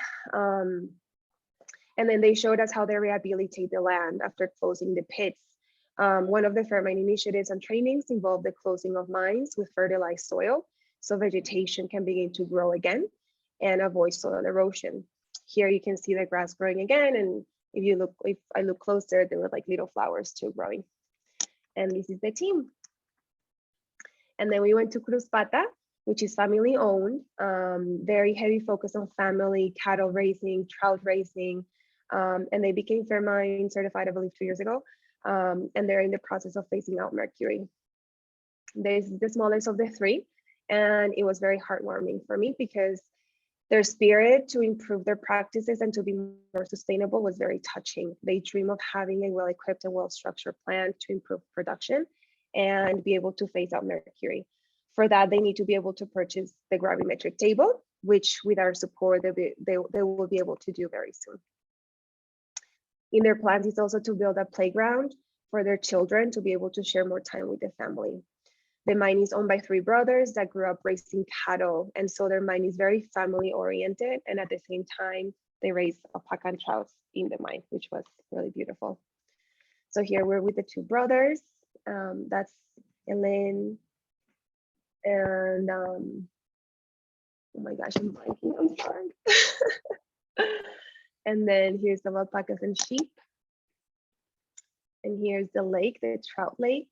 And then they showed us how they rehabilitate the land after closing the pits. One of the Fairmined initiatives and trainings involved the closing of mines with fertilized soil, so vegetation can begin to grow again and avoid soil erosion. Here you can see the grass growing again, and if I look closer, there were like little flowers too growing. And this is the team. And then we went to Cruz Pata, which is family owned, very heavy focus on family, cattle raising, trout raising, and they became Fairmined certified, I believe, 2 years ago. And they're in the process of phasing out mercury. This is the smallest of the 3, and it was very heartwarming for me because their spirit to improve their practices and to be more sustainable was very touching. They dream of having a well-equipped and well-structured plan to improve production and be able to phase out mercury. For that, they need to be able to purchase the gravimetric table, which with our support, they will be able to do very soon. In their plans is also to build a playground for their children to be able to share more time with the family. The mine is owned by 3 brothers that grew up raising cattle, and so their mine is very family oriented, and at the same time, they raise alpaca and trout in the mine, which was really beautiful. So here we're with the 2 brothers. That's Elaine and oh my gosh, I'm blanking, I'm sorry. And then here's some alpacas and sheep. And here's the lake, the trout lake.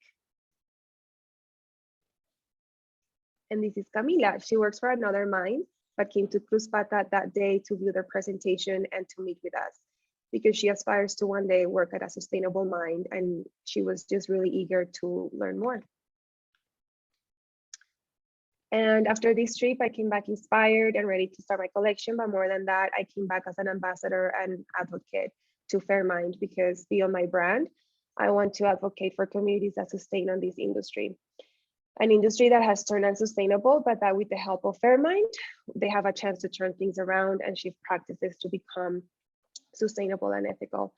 And this is Camila. She works for another mine, but came to Cruz Pata that day to view their presentation and to meet with us because she aspires to one day work at a sustainable mine, and she was just really eager to learn more. And after this trip, I came back inspired and ready to start my collection. But more than that, I came back as an ambassador and advocate to Fairmined because beyond my brand, I want to advocate for communities that sustain on this industry. An industry that has turned unsustainable, but that with the help of Fairmined, they have a chance to turn things around and shift practices to become sustainable and ethical.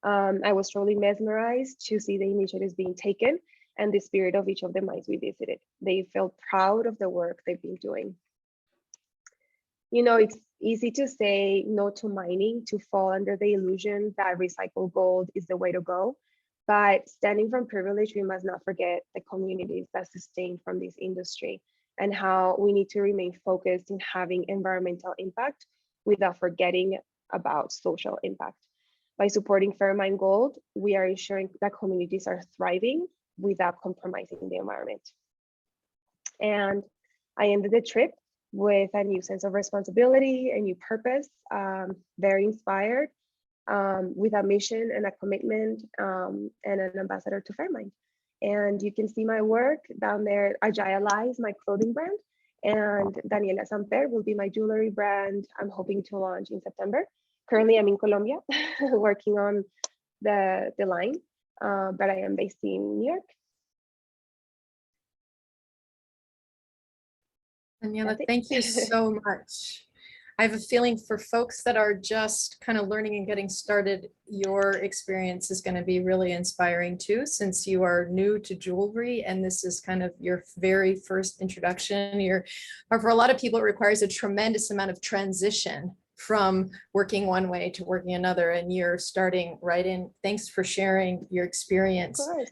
I was truly mesmerized to see the initiatives being taken and the spirit of each of the mines we visited. They felt proud of the work they've been doing. It's easy to say no to mining, to fall under the illusion that recycled gold is the way to go. But standing from privilege, we must not forget the communities that sustain from this industry and how we need to remain focused in having environmental impact without forgetting about social impact. By supporting Fairmined Gold, we are ensuring that communities are thriving without compromising the environment. And I ended the trip with a new sense of responsibility, a new purpose, very inspired, with a mission and a commitment, and an ambassador to Fairmined. And you can see my work down there. Ajayala is my clothing brand, and Daniela Samper will be my jewelry brand. I'm hoping to launch in September. Currently, I'm in Colombia working on the line, but I am based in New York. Daniela, thank you so much. I have a feeling for folks that are just kind of learning and getting started, your experience is going to be really inspiring too, since you are new to jewelry and this is kind of your very first introduction. Or for a lot of people, it requires a tremendous amount of transition from working one way to working another, and you're starting right in. Thanks for sharing your experience. Of course.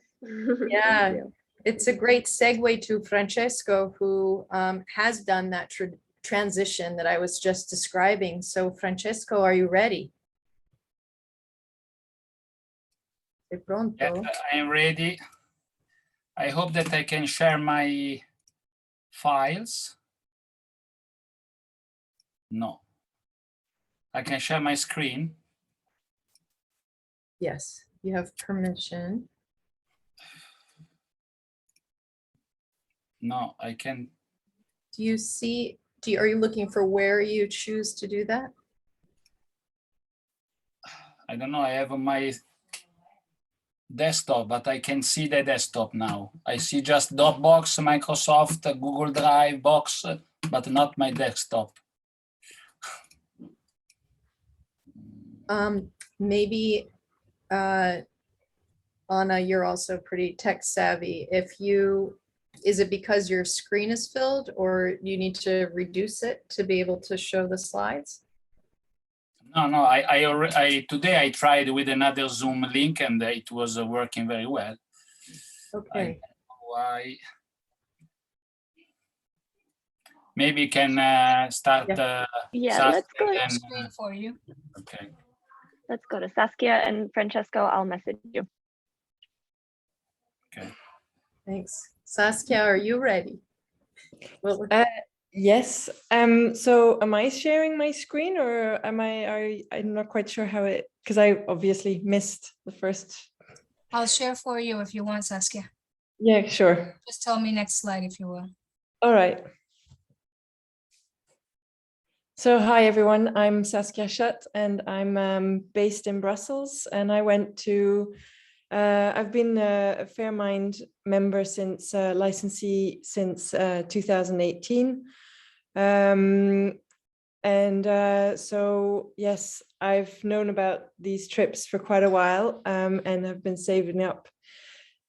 Yeah. Thank you. It's a great segue to Francesco, who has done that transition that I was just describing. So Francesco, are you ready? Sei pronto? Yes, I am ready. I hope that I can share my files. No. I can share my screen. Yes, you have permission. No, I can. Do you see, are you looking for where you choose to do that? I don't know. I have my desktop, but I can see the desktop now. I see just Dropbox, Microsoft, Google Drive, Box, but not my desktop. Maybe, Anna, you're also pretty tech savvy. Is it because your screen is filled, or you need to reduce it to be able to show the slides? No, today I tried with another Zoom link and it was working very well. Okay. I don't know why. Maybe you can start. Yeah, let's go. Screen for you. Okay. Let's go to Saskia and Francesco. I'll message you. Okay. Thanks. Saskia, are you ready? Well, Yes. So am I sharing my screen, or I'm not quite sure how it, because I obviously missed the first. I'll share for you if you want, Saskia. Yeah, sure. Just tell me next slide if you will. All right. So hi everyone, I'm Saskia Schutt and I'm based in Brussels, and I went to I've been a Fairmined member since licensee since 2018. So yes, I've known about these trips for quite a while and have been saving up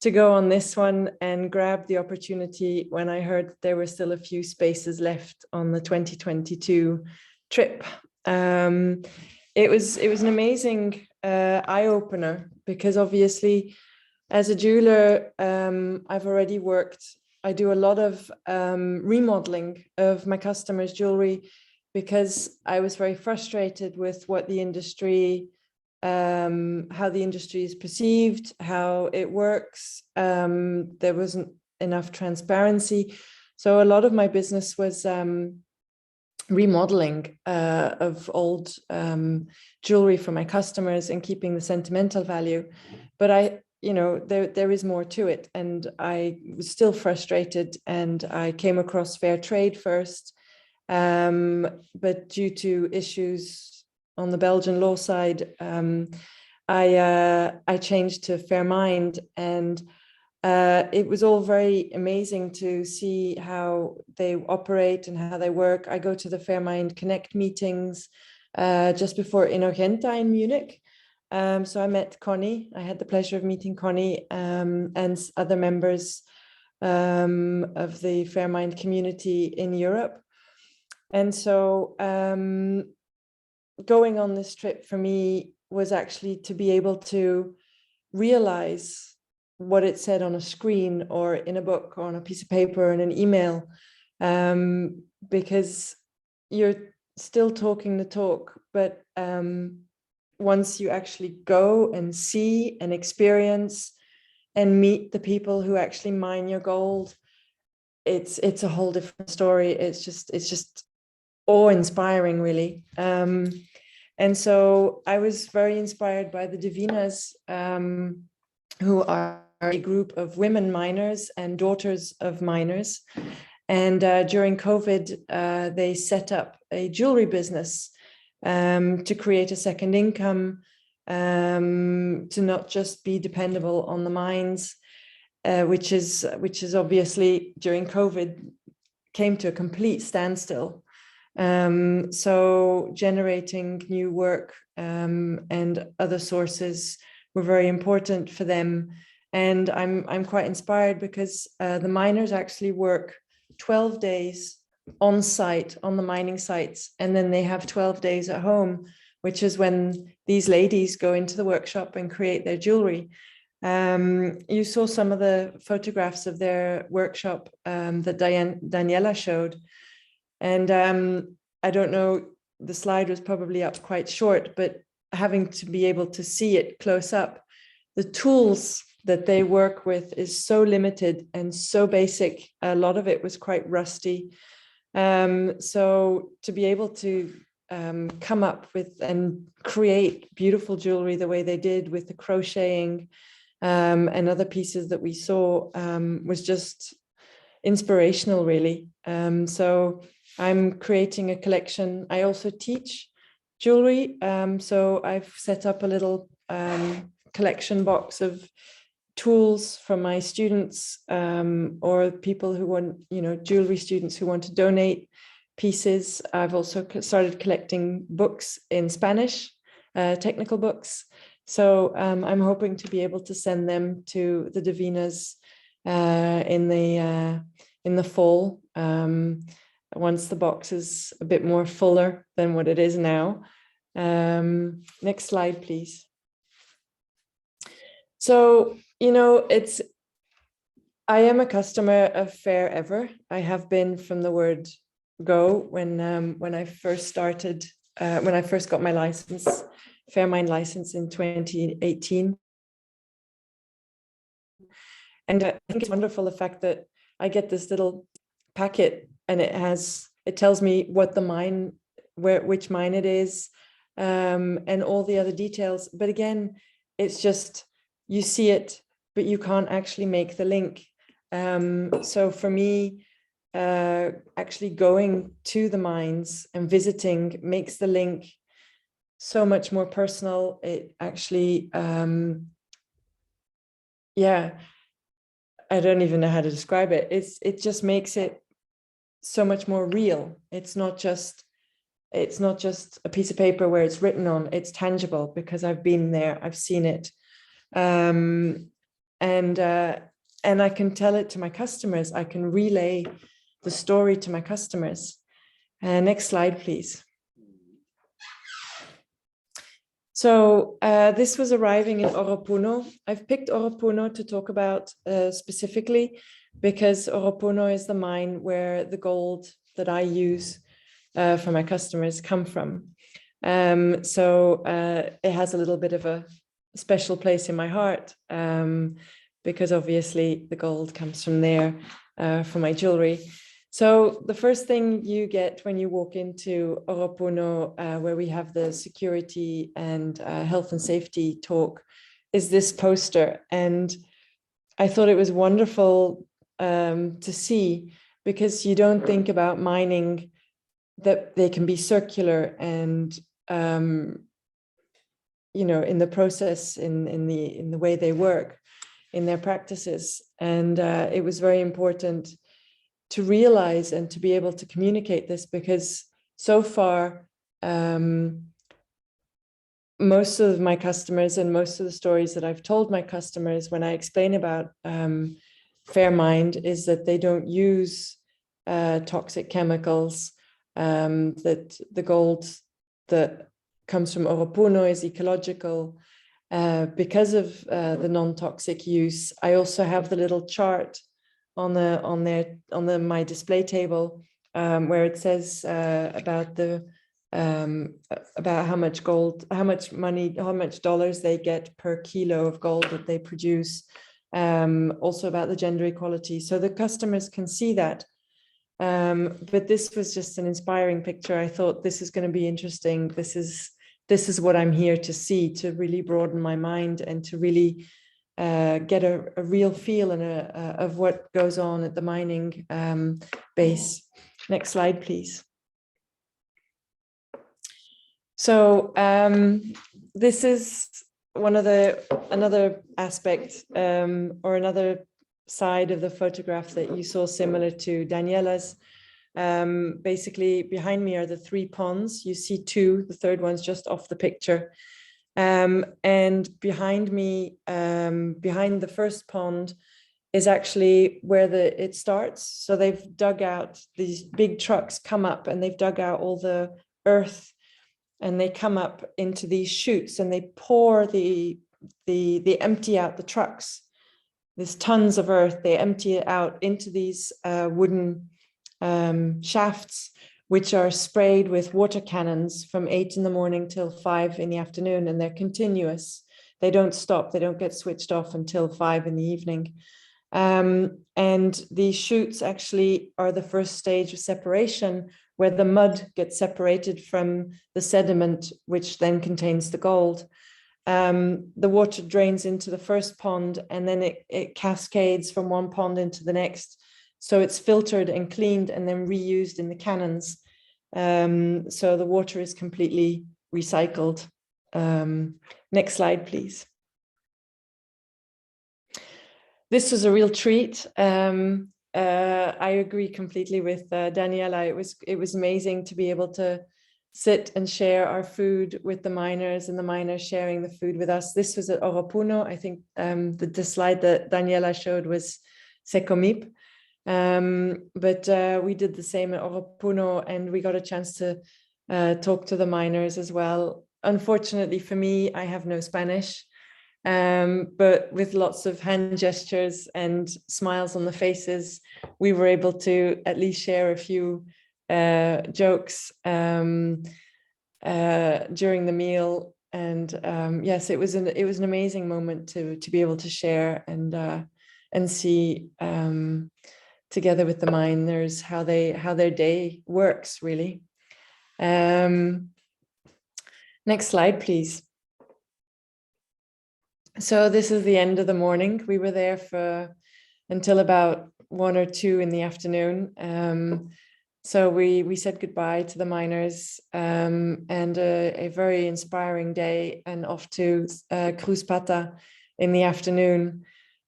to go on this one, and grab the opportunity when I heard that there were still a few spaces left on the 2022 trip. It was an amazing eye-opener, because obviously as a jeweler, I've already I do a lot of remodeling of my customers' jewelry, because I was very frustrated with what the industry, how the industry is perceived, how it works. There wasn't enough transparency. So a lot of my business was remodeling of old jewelry for my customers and keeping the sentimental value. But there is more to it, and I was still frustrated, and I came across fair trade first, but due to issues on the Belgian law side, I changed to Fairmined, and it was all very amazing to see how they operate and how they work. I go to the Fairmined Connect meetings just before Inogenta in Munich. So I met Connie. I had the pleasure of meeting Connie and other members of the Fairmined community in Europe. And so going on this trip for me was actually to be able to realize what it said on a screen or in a book or on a piece of paper or in an email, because you're still talking the talk, but once you actually go and see and experience and meet the people who actually mine your gold, it's a whole different story. It's just awe-inspiring, really. And so I was very inspired by the Divinas, who are a group of women miners and daughters of miners. And during COVID, they set up a jewelry business to create a second income, to not just be dependable on the mines, which is obviously during COVID came to a complete standstill. So generating new work and other sources were very important for them. And I'm quite inspired because the miners actually work 12 days on site, on the mining sites, and then they have 12 days at home, which is when these ladies go into the workshop and create their jewelry. You saw some of the photographs of their workshop that Daniela showed. And I don't know, the slide was probably up quite short, but having to be able to see it close up, the tools that they work with is so limited and so basic. A lot of it was quite rusty. So to be able to come up with and create beautiful jewelry the way they did with the crocheting and other pieces that we saw was just inspirational, really. So I'm creating a collection. I also teach jewelry. So I've set up a little collection box of tools from my students or people who want, jewelry students who want to donate pieces. I've also started collecting books in Spanish, technical books. So I'm hoping to be able to send them to the Divinas in the fall, once the box is a bit more fuller than what it is now. Next slide, please. So, I am a customer of Fair Ever. I have been from the word go when I first started, when I first got my license, Fairmined license in 2018. And I think it's wonderful the fact that I get this little packet and it tells me what the mine, which mine it is, and all the other details. But again, it's just, you see it, but you can't actually make the link. So for me, actually going to the mines and visiting makes the link so much more personal. It actually, I don't even know how to describe it. It just makes it so much more real. It's not just a piece of paper where it's written on. It's tangible because I've been there. I've seen it, and I can tell it to my customers. I can relay the story to my customers. Next slide, please. So this was arriving in Oropuno. I've picked Oropuno to talk about specifically because Oropuno is the mine where the gold that I use for my customers come from. So it has a little bit of a special place in my heart because obviously the gold comes from there for my jewelry. So the first thing you get when you walk into Oropuno, where we have the security and health and safety talk, is this poster. And I thought it was wonderful to see, because you don't think about mining that they can be circular and in the process, in the way they work, in their practices. And it was very important to realize and to be able to communicate this, because so far, most of my customers and most of the stories that I've told my customers when I explain about Fairmined is that they don't use toxic chemicals, that the gold that comes from Oropuno is ecological because of the non-toxic use. I also have the little chart on my display table where it says about how much gold, how much money, how much dollars they get per kilo of gold that they produce. Also about the gender equality, so the customers can see that. But this was just an inspiring picture. I thought this is going to be interesting. This is what I'm here to see, to really broaden my mind and to really get a real feel and of what goes on at the mining base. Next slide, please. So this is another aspect or another side of the photograph that you saw similar to Daniela's, Basically, behind me are the 3 ponds. You see 2, the third one's just off the picture. And behind me, behind the first pond, is actually where it starts. So they've dug out, these big trucks come up and they've dug out all the earth, and they come up into these chutes and they pour they empty out the trucks. There's tons of earth, they empty it out into these wooden shafts, which are sprayed with water cannons from 8 in the morning till 5 in the afternoon, and they're continuous. They don't stop, they don't get switched off until 5 in the evening. And these chutes actually are the first stage of separation, where the mud gets separated from the sediment, which then contains the gold. The water drains into the first pond, and then it cascades from one pond into the next. So it's filtered and cleaned and then reused in the cannons. So the water is completely recycled. Next slide, please. This was a real treat. I agree completely with Daniela. It was amazing to be able to sit and share our food with the miners, and the miners sharing the food with us. This was at Oropuno. I think the slide that Daniela showed was Secomip. But we did the same at Oropuno, and we got a chance to talk to the miners as well. Unfortunately for me, I have no Spanish, but with lots of hand gestures and smiles on the faces, we were able to at least share a few jokes during the meal. And yes, it was an amazing moment to be able to share and see together with the miners how their day works, really. Next slide, please. So this is the end of the morning. We were there until about 1 or 2 in the afternoon. So we said goodbye to the miners, and a very inspiring day, and off to Cruz Pata in the afternoon.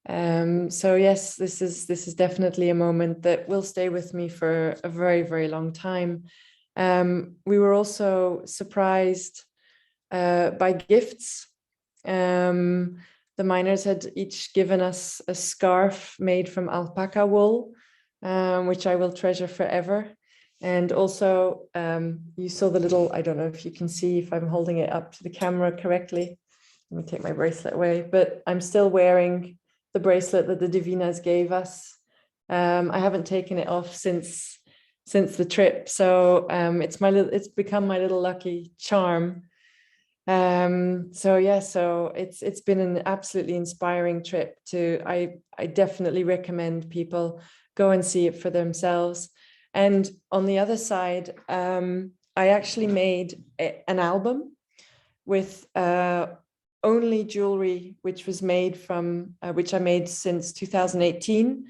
So yes, this is definitely a moment that will stay with me for a very, very long time. We were also surprised by gifts. The miners had each given us a scarf made from alpaca wool, which I will treasure forever. And also, you saw the little, I don't know if you can see if I'm holding it up to the camera correctly. Let me take my bracelet away, but I'm still wearing the bracelet that the Divinas gave us. I haven't taken it off since the trip. So it's become my little lucky charm. So yeah, so it's been an absolutely inspiring trip. I definitely recommend people go and see it for themselves. And on the other side, I actually made an album with only jewelry which was made from which I made since 2018,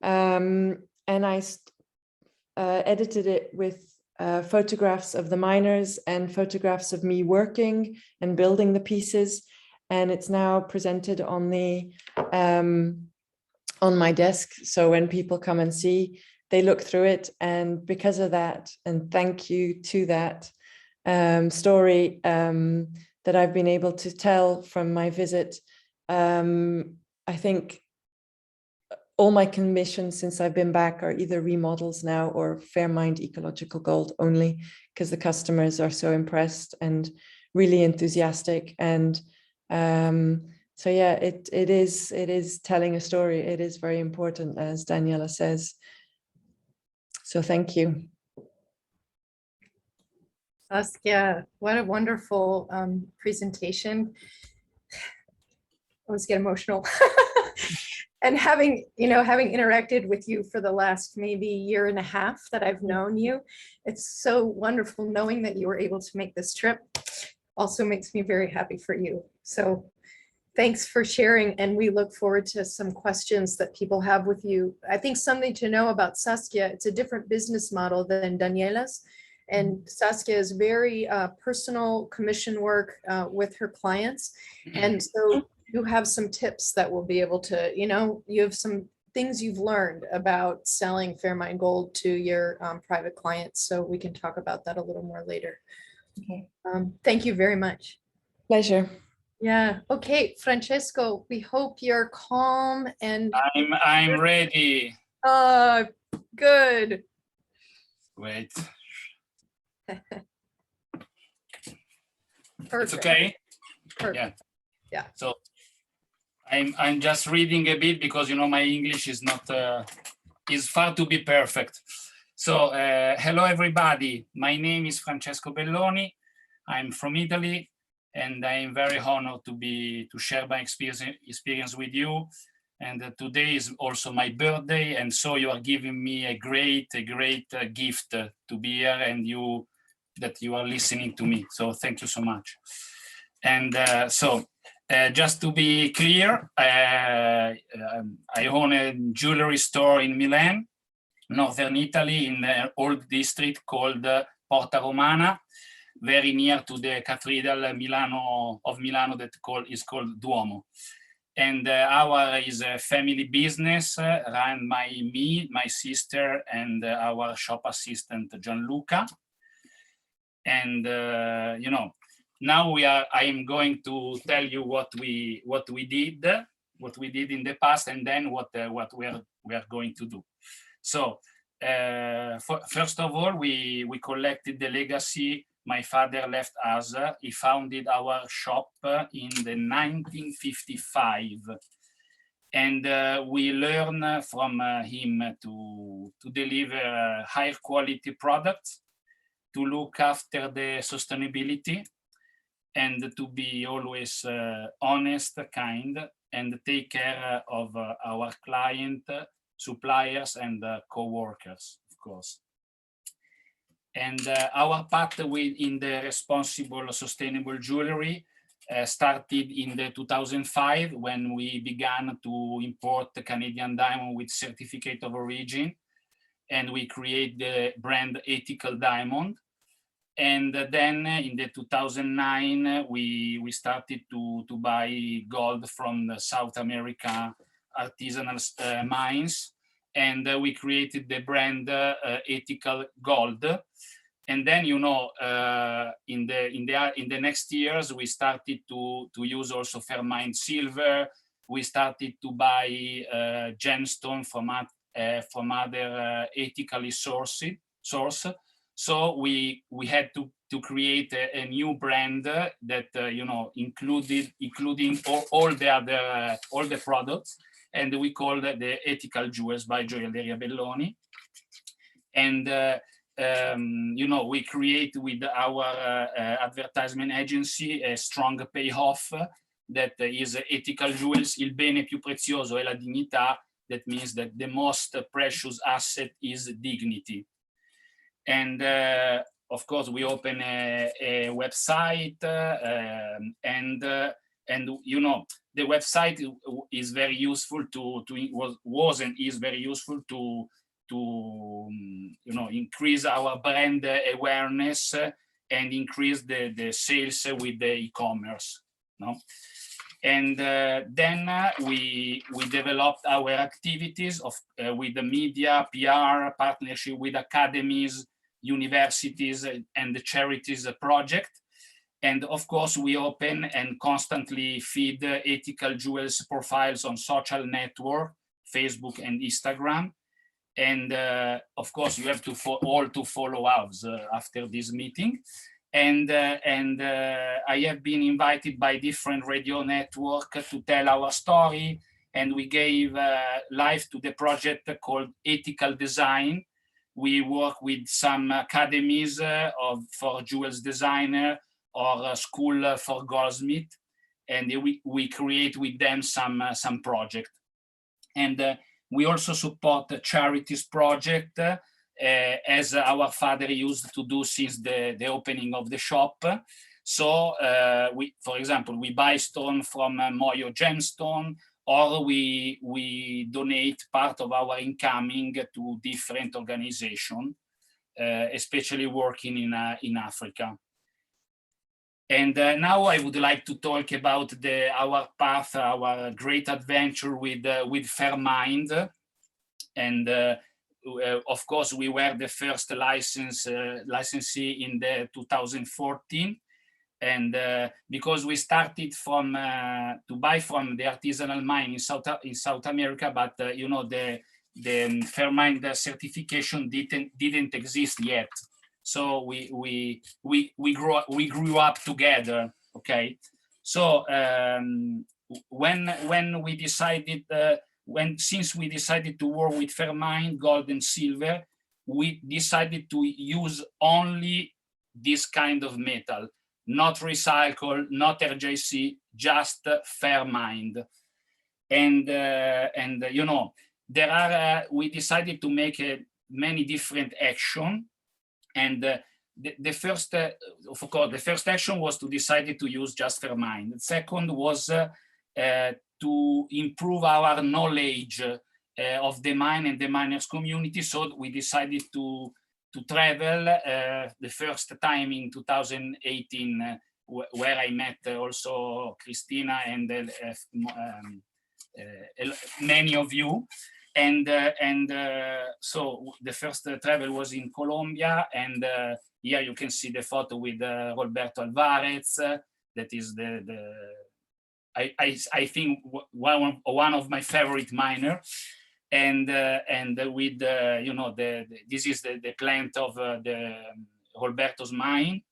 and I edited it with photographs of the miners and photographs of me working and building the pieces, and it's now presented on my desk. So when people come and see, they look through it, and because of that, and thank you to that story that I've been able to tell from my visit, I think all my commissions since I've been back are either remodels now or Fairmined ecological gold only, because the customers are so impressed and really enthusiastic. And so yeah, it is telling a story. It is very important, as Daniela says. So thank you. Saskia, what a wonderful presentation. I always get emotional. And having interacted with you for the last maybe year and a half that I've known you, it's so wonderful knowing that you were able to make this trip. Also makes me very happy for you. So thanks for sharing, and we look forward to some questions that people have with you. I think something to know about Saskia, it's a different business model than Daniela's. And Saskia is very personal commission work with her clients. And so you have some tips that will be able to, you have some things you've learned about selling Fairmined Gold to your private clients. So we can talk about that a little more later. Okay. Thank you very much. Pleasure. Yeah. Okay, Francesco, we hope you're calm and I'm ready. good. Wait. Perfect. It's okay. Perfect. Yeah. Yeah. So I'm just reading a bit because my English is not is far to be perfect. So hello everybody. My name is Francesco Belloni. I'm from Italy, and I'm very honored to share my experience with you. And today is also my birthday, and so you are giving me a great gift to be here, and that you are listening to me. So thank you so much. And just to be clear, I own a jewelry store in Milan, northern Italy, in an old district called Porta Romana, very near to the Cathedral of Milano that is called Duomo. And our is a family business run by me, my sister, and our shop assistant Gianluca. And now I am going to tell you what we did in the past, and then what we are going to do. So first of all, we collected the legacy my father left us. He founded our shop in the 1955, and we learn from him to deliver higher quality products, to look after the sustainability, and to be always honest, kind, and take care of our client, suppliers, and co-workers, of course. And our path in the responsible, sustainable jewelry started in the 2005 when we began to import the Canadian diamond with certificate of origin, and we create the brand Ethical Diamond. And then in the 2009, we started to buy gold from the South America artisanal mines, and we created the brand Ethical Gold. And then, in the next years, we started to use also Fairmined silver. We started to buy gemstone from other ethically sourced. So we had to create a new brand that including all the products, and we called it the Ethical Jewels by Gioielleria Belloni. And we create with our advertisement agency a strong payoff that is Ethical Jewels, il bene più prezioso è la dignità. That means that the most precious asset is dignity. And of course, we open a website, and the website is very useful was and is very useful to increase our brand awareness and increase the sales with the e-commerce. And then we developed our activities with the media, PR, partnership with academies, universities, and the charities project. And of course, we open and constantly feed Ethical Jewels profiles on social network, Facebook and Instagram. And of course, you have to all follow us after this meeting. And I have been invited by different radio networks to tell our story, and we gave life to the project called Ethical Design. We work with some academies for jewels designer or school for goldsmith, and we create with them some project. And we also support the charities project, as our father used to do since the opening of the shop. So for example, we buy stone from Moyo Gemstone, or we donate part of our incoming to different organizations, especially working in Africa. And now I would like to talk about our path, our great adventure with Fairmined. And of course, we were the first licensee in the 2014. And because we started from to buy from the artisanal mine in South America, but you know, the Fairmined certification didn't exist yet. So we grew up together. Okay, so when we decided since we decided to work with Fairmined gold and silver, we decided to use only this kind of metal. Not recycle, not RJC, just Fairmined. And you know, there are, we decided to make many different action. And the first, of course, the first action was to decide to use just Fairmined. The second was to improve our knowledge of the mine and the miners community. So we decided to travel the first time in 2018, where I met also Christina and many of you. And so the first travel was in Colombia, and here you can see the photo with Roberto Alvarez. That is I think one of my favorite miners. And with you know, this is the plant of the Roberto's mine,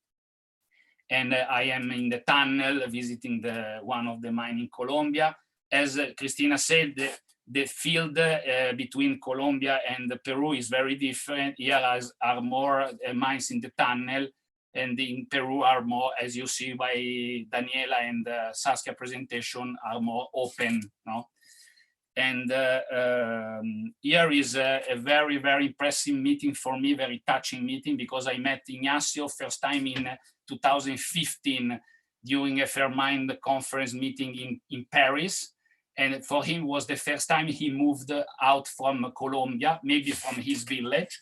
and I am in the tunnel visiting one of the mine in Colombia. As Christina said, the field between Colombia and Peru is very different. Here are more mines in the tunnel, and in Peru are more, as you see by Daniela and Saskia presentation, are more open. No? And here is a very, very impressive meeting for me, very touching meeting, because I met Ignacio first time in 2015 during a Fairmined conference meeting in Paris. And for him was the first time he moved out from Colombia, maybe from his village.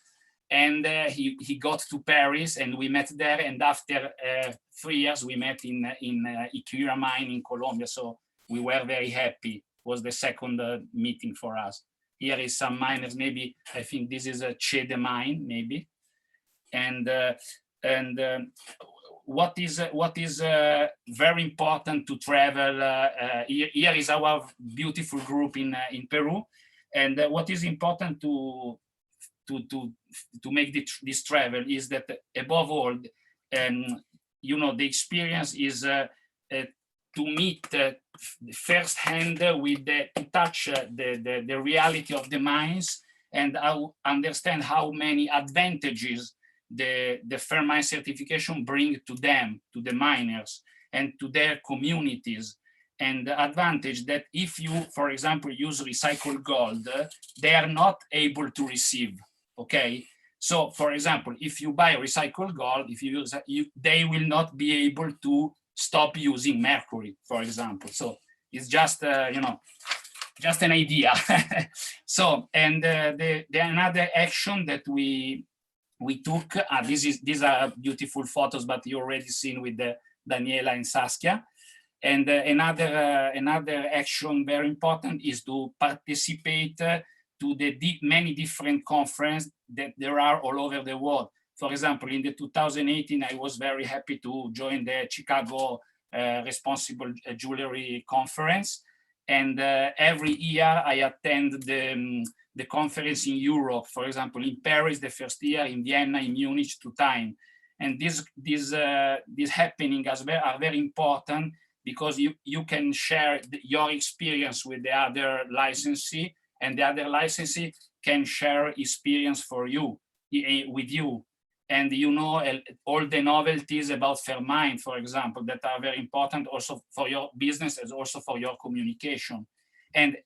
And he got to Paris and we met there. And after 3 years, we met in Iquira mine in Colombia. So we were very happy. Was the second meeting for us. Here is some miners, maybe, I think this is a Chede mine, maybe. And what is very important to travel, here is our beautiful group in Peru. And what is important to make this travel is that above all, you know, the experience is to meet firsthand with to touch the reality of the mines and understand how many advantages the Fairmined certification bring to them, to the miners and to their communities. And the advantage that if you, for example, use recycled gold, they are not able to receive, okay? So for example, if you buy recycled gold, if you use they will not be able to stop using mercury, for example. So it's just, you know, just an idea. So, and the another action that we took, these are beautiful photos, but you already seen with Daniela and Saskia. And another action very important is to participate to the many different conferences that there are all over the world. For example, in the 2018, I was very happy to join the Chicago Responsible Jewelry Conference. And every year I attend the conference in Europe, for example, in Paris the first year, in Vienna, in Munich 2 times. And these happenings are very important because you can share your experience with the other licensee, and the other licensee can share experience with you. And you know all the novelties about Fairmined, for example, that are very important also for your business and also for your communication. And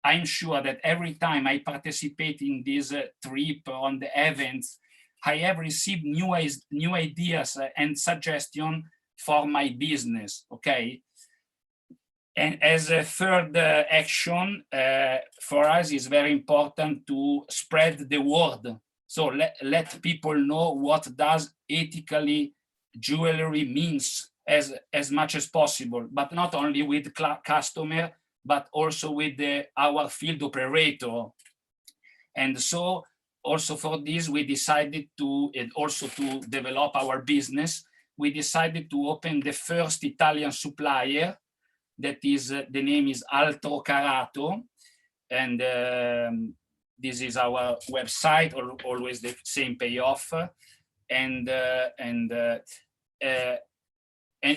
I'm sure that every time I participate in this trip on the events, I have received new ideas and suggestions for my business, okay? And as a third action, for us is very important to spread the word. So let people know what does ethically jewelry means as much as possible, but not only with customer, but also with our field operator. And so also for this, we decided to, and also to develop our business, we decided to open the first Italian supplier. That is, the name is Altro Carato. And this is our website, or always the same payoff. And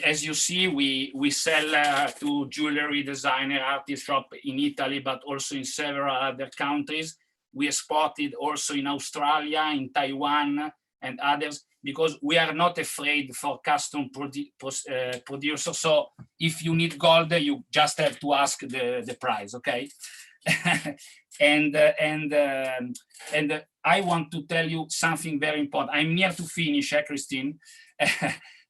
as you see, we sell to jewelry designer, artist shop in Italy, but also in several other countries. We exported also in Australia, in Taiwan, and others, because we are not afraid for custom producers. So if you need gold, you just have to ask the price, okay? And I want to tell you something very important. I'm near to finish, Christine.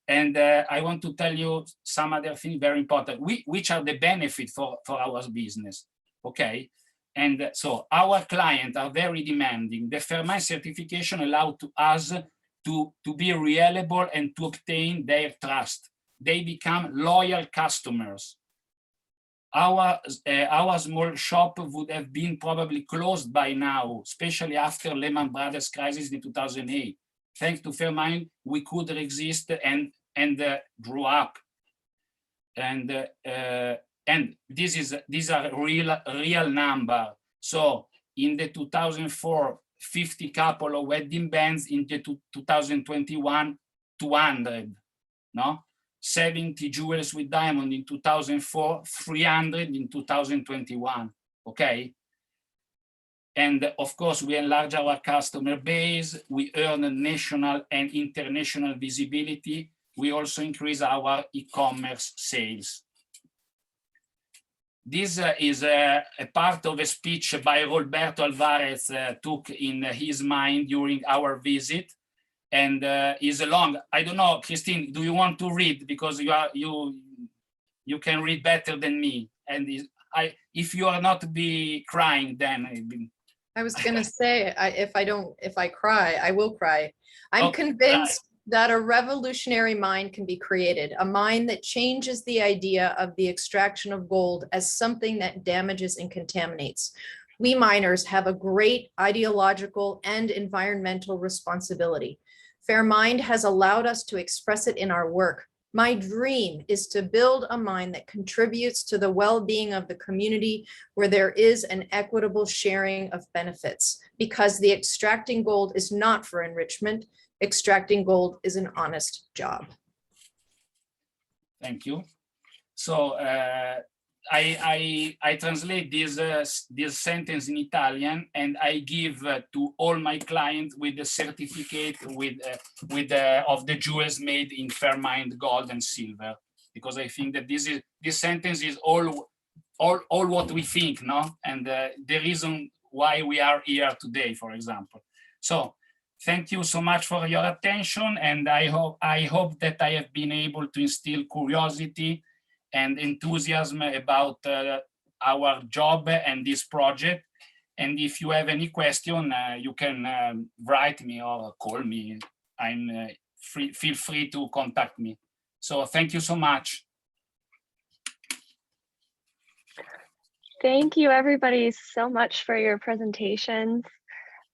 And I want to tell you some other things very important, which are the benefits for our business, okay? And so our clients are very demanding. The Fairmined certification allows us to be reliable and to obtain their trust. They become loyal customers. Our small shop would have been probably closed by now, especially after Lehman Brothers crisis in 2008. Thanks to Fairmined, we could exist and grew up. And these are real number. So in the 2004, 50 couple of wedding bands. In the 2021, 200, no? 70 jewels with diamond in 2004, 300 in 2021, okay? And of course, we enlarge our customer base. We earn national and international visibility. We also increase our e-commerce sales. This is a part of a speech by Roberto Alvarez took in his mind during our visit, and is long. I don't know, Christine, do you want to read, because you can read better than me, and if you are not be crying, then I was gonna say, if I cry, I will cry. I'm Okay, convinced that a revolutionary mine can be created, a mine that changes the idea of the extraction of gold as something that damages and contaminates. We miners have a great ideological and environmental responsibility. Fairmined has allowed us to express it in our work. My dream is to build a mine that contributes to the well-being of the community, where there is an equitable sharing of benefits, because the extracting gold is not for enrichment. Extracting gold is an honest job. Thank you. So I translate this sentence in Italian, and I give to all my clients with the certificate of the jewels made in Fairmined gold and silver, because I think that this sentence is all what we think, no, and the reason why we are here today, for example. So thank you so much for your attention, and I hope that I have been able to instill curiosity and enthusiasm about our job and this project. And if you have any question, you can write me or call me. I'm feel free to contact me. So thank you so much. Thank you, everybody, so much for your presentations.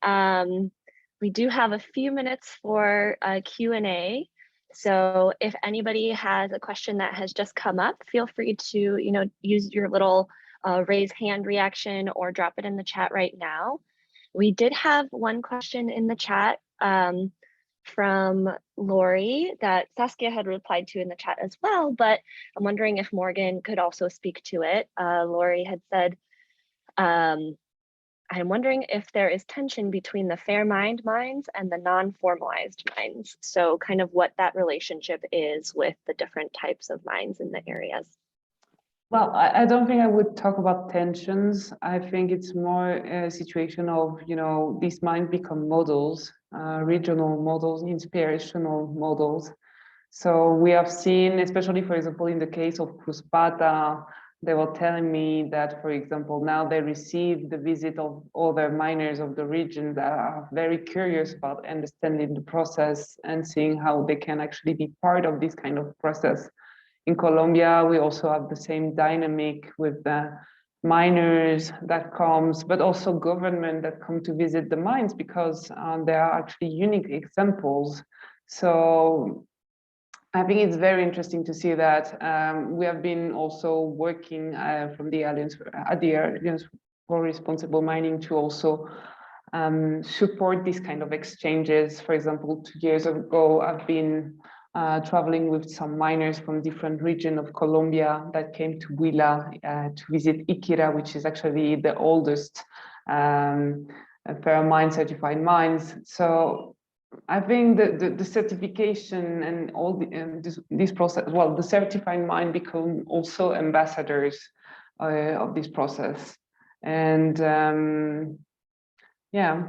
We do have a few minutes for a Q&A. So if anybody has a question that has just come up, feel free to use your little raise hand reaction or drop it in the chat right now. We did have one question in the chat from Lori that Saskia had replied to in the chat as well, but I'm wondering if Morgan could also speak to it. Lori had said, I'm wondering if there is tension between the Fairmined mines and the non-formalized mines. So kind of what that relationship is with the different types of mines in the areas. Well, I don't think I would talk about tensions. I think it's more a situation of, these mines become models, regional models, inspirational models. So we have seen, especially, for example, in the case of Cruspata, they were telling me that, for example, now they receive the visit of other miners of the region that are very curious about understanding the process and seeing how they can actually be part of this kind of process. In Colombia, we also have the same dynamic with the miners that comes, but also government that come to visit the mines, because there are actually unique examples. So I think it's very interesting to see that we have been also working from the Alliance for Responsible Mining to also support these kind of exchanges. For example, 2 years ago, I've been traveling with some miners from different regions of Colombia that came to Huila to visit Iquira, which is actually the oldest Fairmined certified mines. So I think the certification and all this process, well, the certified mine become also ambassadors of this process. And yeah,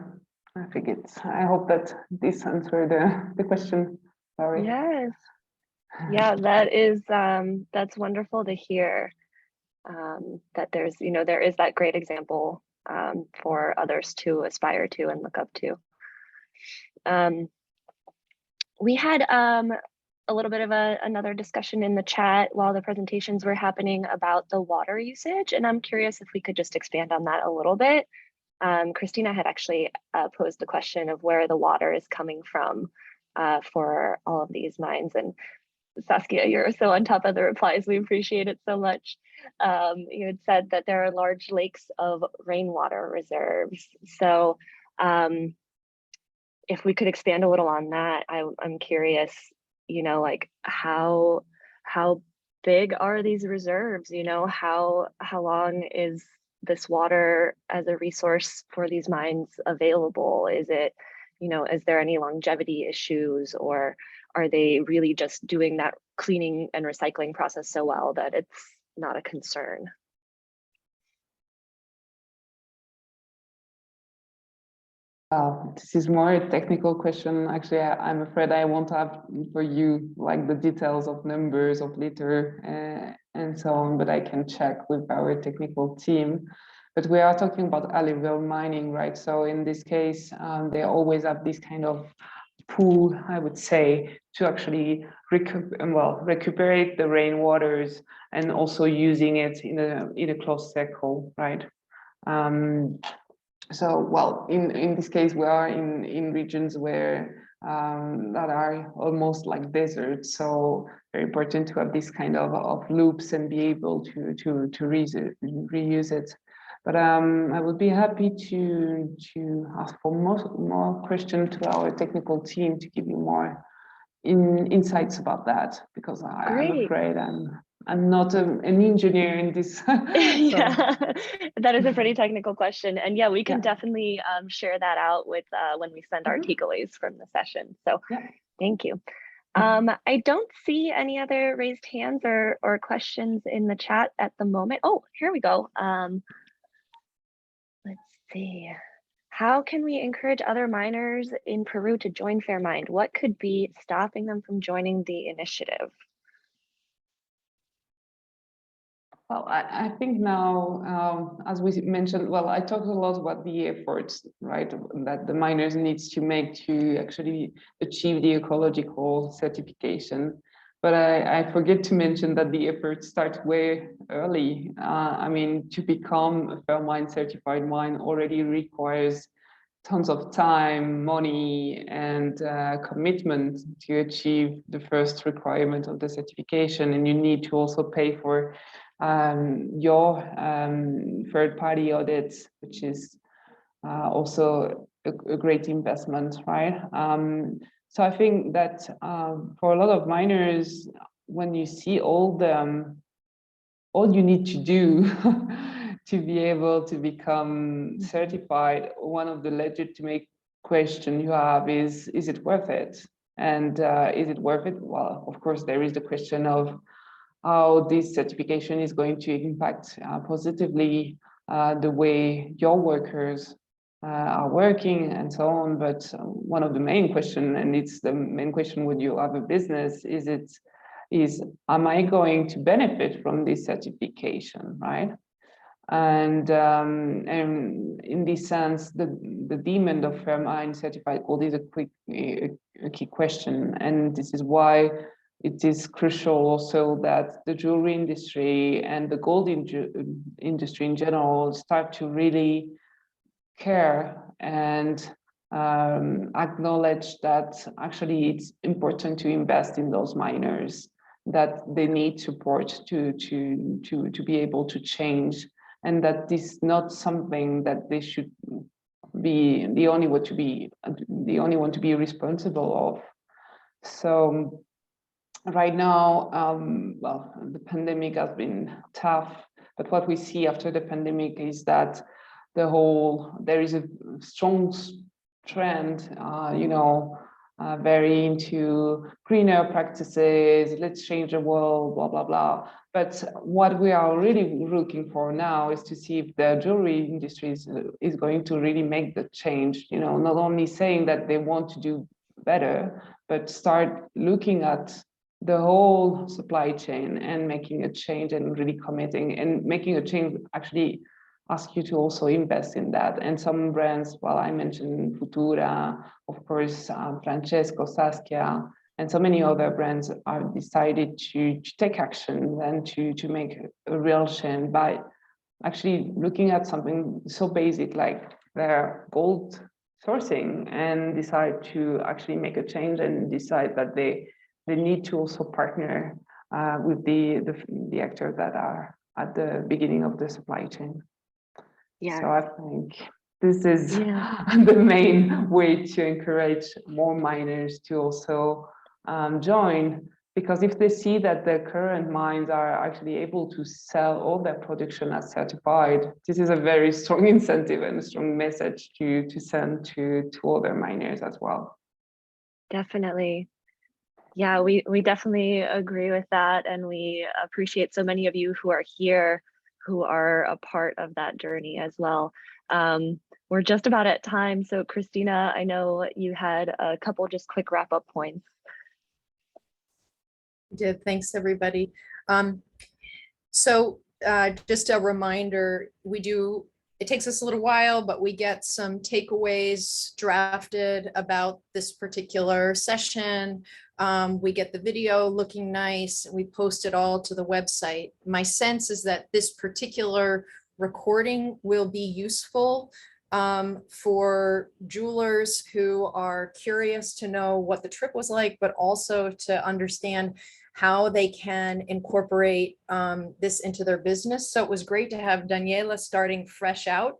I think I hope that this answered the question. Sorry. Yes. Yeah, that is, that's wonderful to hear, that there's, there is that great example for others to aspire to and look up to. We had a little bit of another discussion in the chat while the presentations were happening about the water usage, and I'm curious if we could just expand on that a little bit. Christina had actually posed the question of where the water is coming from for all of these mines, and Saskia, you're so on top of the replies. We appreciate it so much. You had said that there are large lakes of rainwater reserves. So if we could expand a little on that, I'm curious, like how big are these reserves? How long is this water as a resource for these mines available? Is it, is there any longevity issues, or are they really just doing that cleaning and recycling process so well that it's not a concern? This is more a technical question. Actually, I'm afraid I won't have for you like the details of numbers of liter and so on, but I can check with our technical team. But we are talking about alluvial mining, right? So in this case, they always have this kind of pool, I would say, to actually recuperate the rainwaters and also using it in a closed cycle, right? So, well, in this case, we are in regions where that are almost like deserts. So very important to have this kind of loops and be able to reuse it. But I would be happy to ask for more questions to our technical team to give you more insights about that, because I'm afraid I'm not an engineer in this. Yeah, that is a pretty technical question. And yeah, we can definitely share that out with when we send our takeaways from the session. So thank you. I don't see any other raised hands or questions in the chat at the moment. Oh, here we go. Let's see. How can we encourage other miners in Peru to join Fairmined? What could be stopping them from joining the initiative? Well, I think now, as we mentioned, well, I talked a lot about the efforts, right, that the miners needs to make to actually achieve the ecological certification. But I forget to mention that the efforts start way early. I mean, to become a Fairmined certified mine already requires tons of time, money, and commitment to achieve the first requirement of the certification. And you need to also pay for your third-party audits, which is also a great investment, right? So I think that for a lot of miners, when you see all you need to do to be able to become certified, one of the legitimate questions you have is it worth it? And is it worth it? Well, of course, there is the question of how this certification is going to impact positively the way your workers are working and so on. But one of the main questions, and it's the main question when you have a business, is am I going to benefit from this certification, right? And in this sense, the demand of Fairmined certified gold is a key question, and this is why it is crucial also that the jewelry industry and the gold industry in general start to really care and acknowledge that actually it's important to invest in those miners, that they need support to be able to change, and that this is not something that they should be the only one to be responsible of. So right now, well, the pandemic has been tough, but what we see after the pandemic is that there is a strong trend, very into greener practices, let's change the world, blah, blah, blah. But what we are really looking for now is to see if the jewelry industry is going to really make the change, not only saying that they want to do better, but start looking at the whole supply chain and making a change and really committing and making a change actually ask you to also invest in that. And some brands, well, I mentioned Futura, of course, Francesco, Saskia, and so many other brands are decided to take action and to make a real change by actually looking at something so basic like their gold sourcing and decide to actually make a change and decide that they need to also partner with the actors that are at the beginning of the supply chain. Yeah. So I think this is the main way to encourage more miners to also join, because if they see that the current mines are actually able to sell all their production as certified, this is a very strong incentive and a strong message to send to other miners as well. Definitely. Yeah, we definitely agree with that, and we appreciate so many of you who are here who are a part of that journey as well. We're just about at time, so Christina, I know you had a couple just quick wrap-up points. Did. Thanks, everybody. So just a reminder, it takes us a little while, but we get some takeaways drafted about this particular session. We get the video looking nice. We post it all to the website. My sense is that this particular recording will be useful for jewelers who are curious to know what the trip was like, but also to understand how they can incorporate this into their business. So it was great to have Daniela starting fresh out,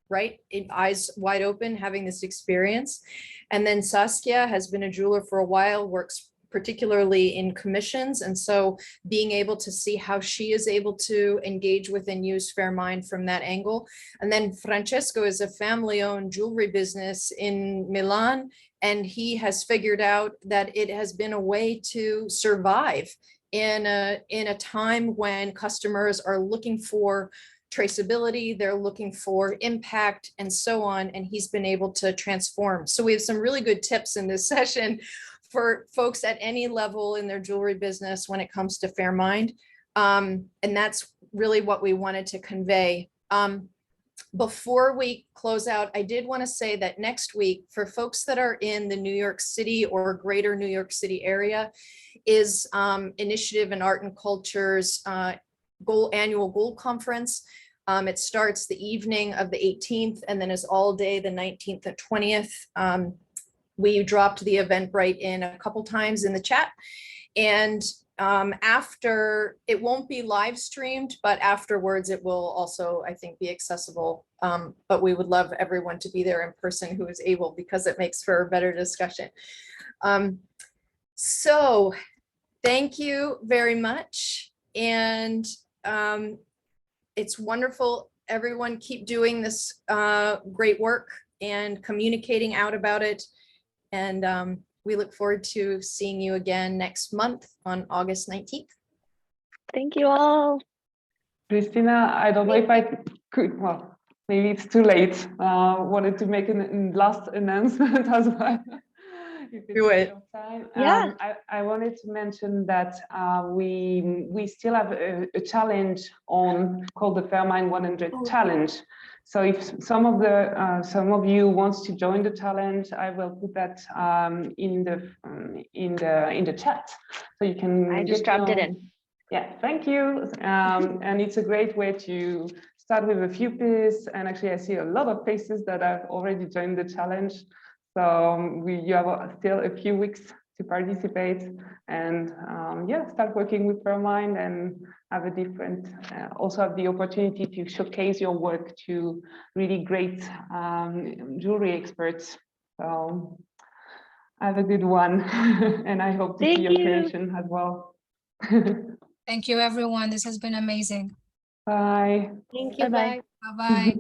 right? Eyes wide open, having this experience. And then Saskia has been a jeweler for a while, works particularly in commissions. And so being able to see how she is able to engage with and use Fairmined from that angle. And then Francesco is a family-owned jewelry business in Milan, and he has figured out that it has been a way to survive in a time when customers are looking for traceability, they're looking for impact and so on, and he's been able to transform. So we have some really good tips in this session for folks at any level in their jewelry business when it comes to Fairmined. And that's really what we wanted to convey. Before we close out, I did want to say that next week, for folks that are in the New York City or greater New York City area, is Initiative in Art and Culture's annual Gold Conference. It starts the evening of the 18th and then is all day the 19th and 20th. We dropped the Eventbrite in a couple times in the chat. And after, it won't be live streamed, but afterwards it will also, I think, be accessible. But we would love everyone to be there in person who is able, because it makes for a better discussion. So thank you very much. And it's wonderful. Everyone keep doing this great work and communicating out about it. And we look forward to seeing you again next month on August 19th. Thank you all. Christina, I don't know if I could, well, maybe it's too late. Wanted to make a last announcement as well. Do it. Yeah. I wanted to mention that we still have a challenge on called the Fairmined 100 challenge. So if some of you wants to join the challenge, I will put that in the chat, so you can. I just dropped it in. Yeah, thank you. And it's a great way to start with a few pieces. And actually, I see a lot of faces that have already joined the challenge. So you have still a few weeks to participate and yeah, start working with Fairmined and have a different, also have the opportunity to showcase your work to really great jewelry experts. So have a good one. And I hope to see your creation as well. Thank you, everyone. This has been amazing. Bye. Thank you. Bye-bye. Bye. Bye-bye.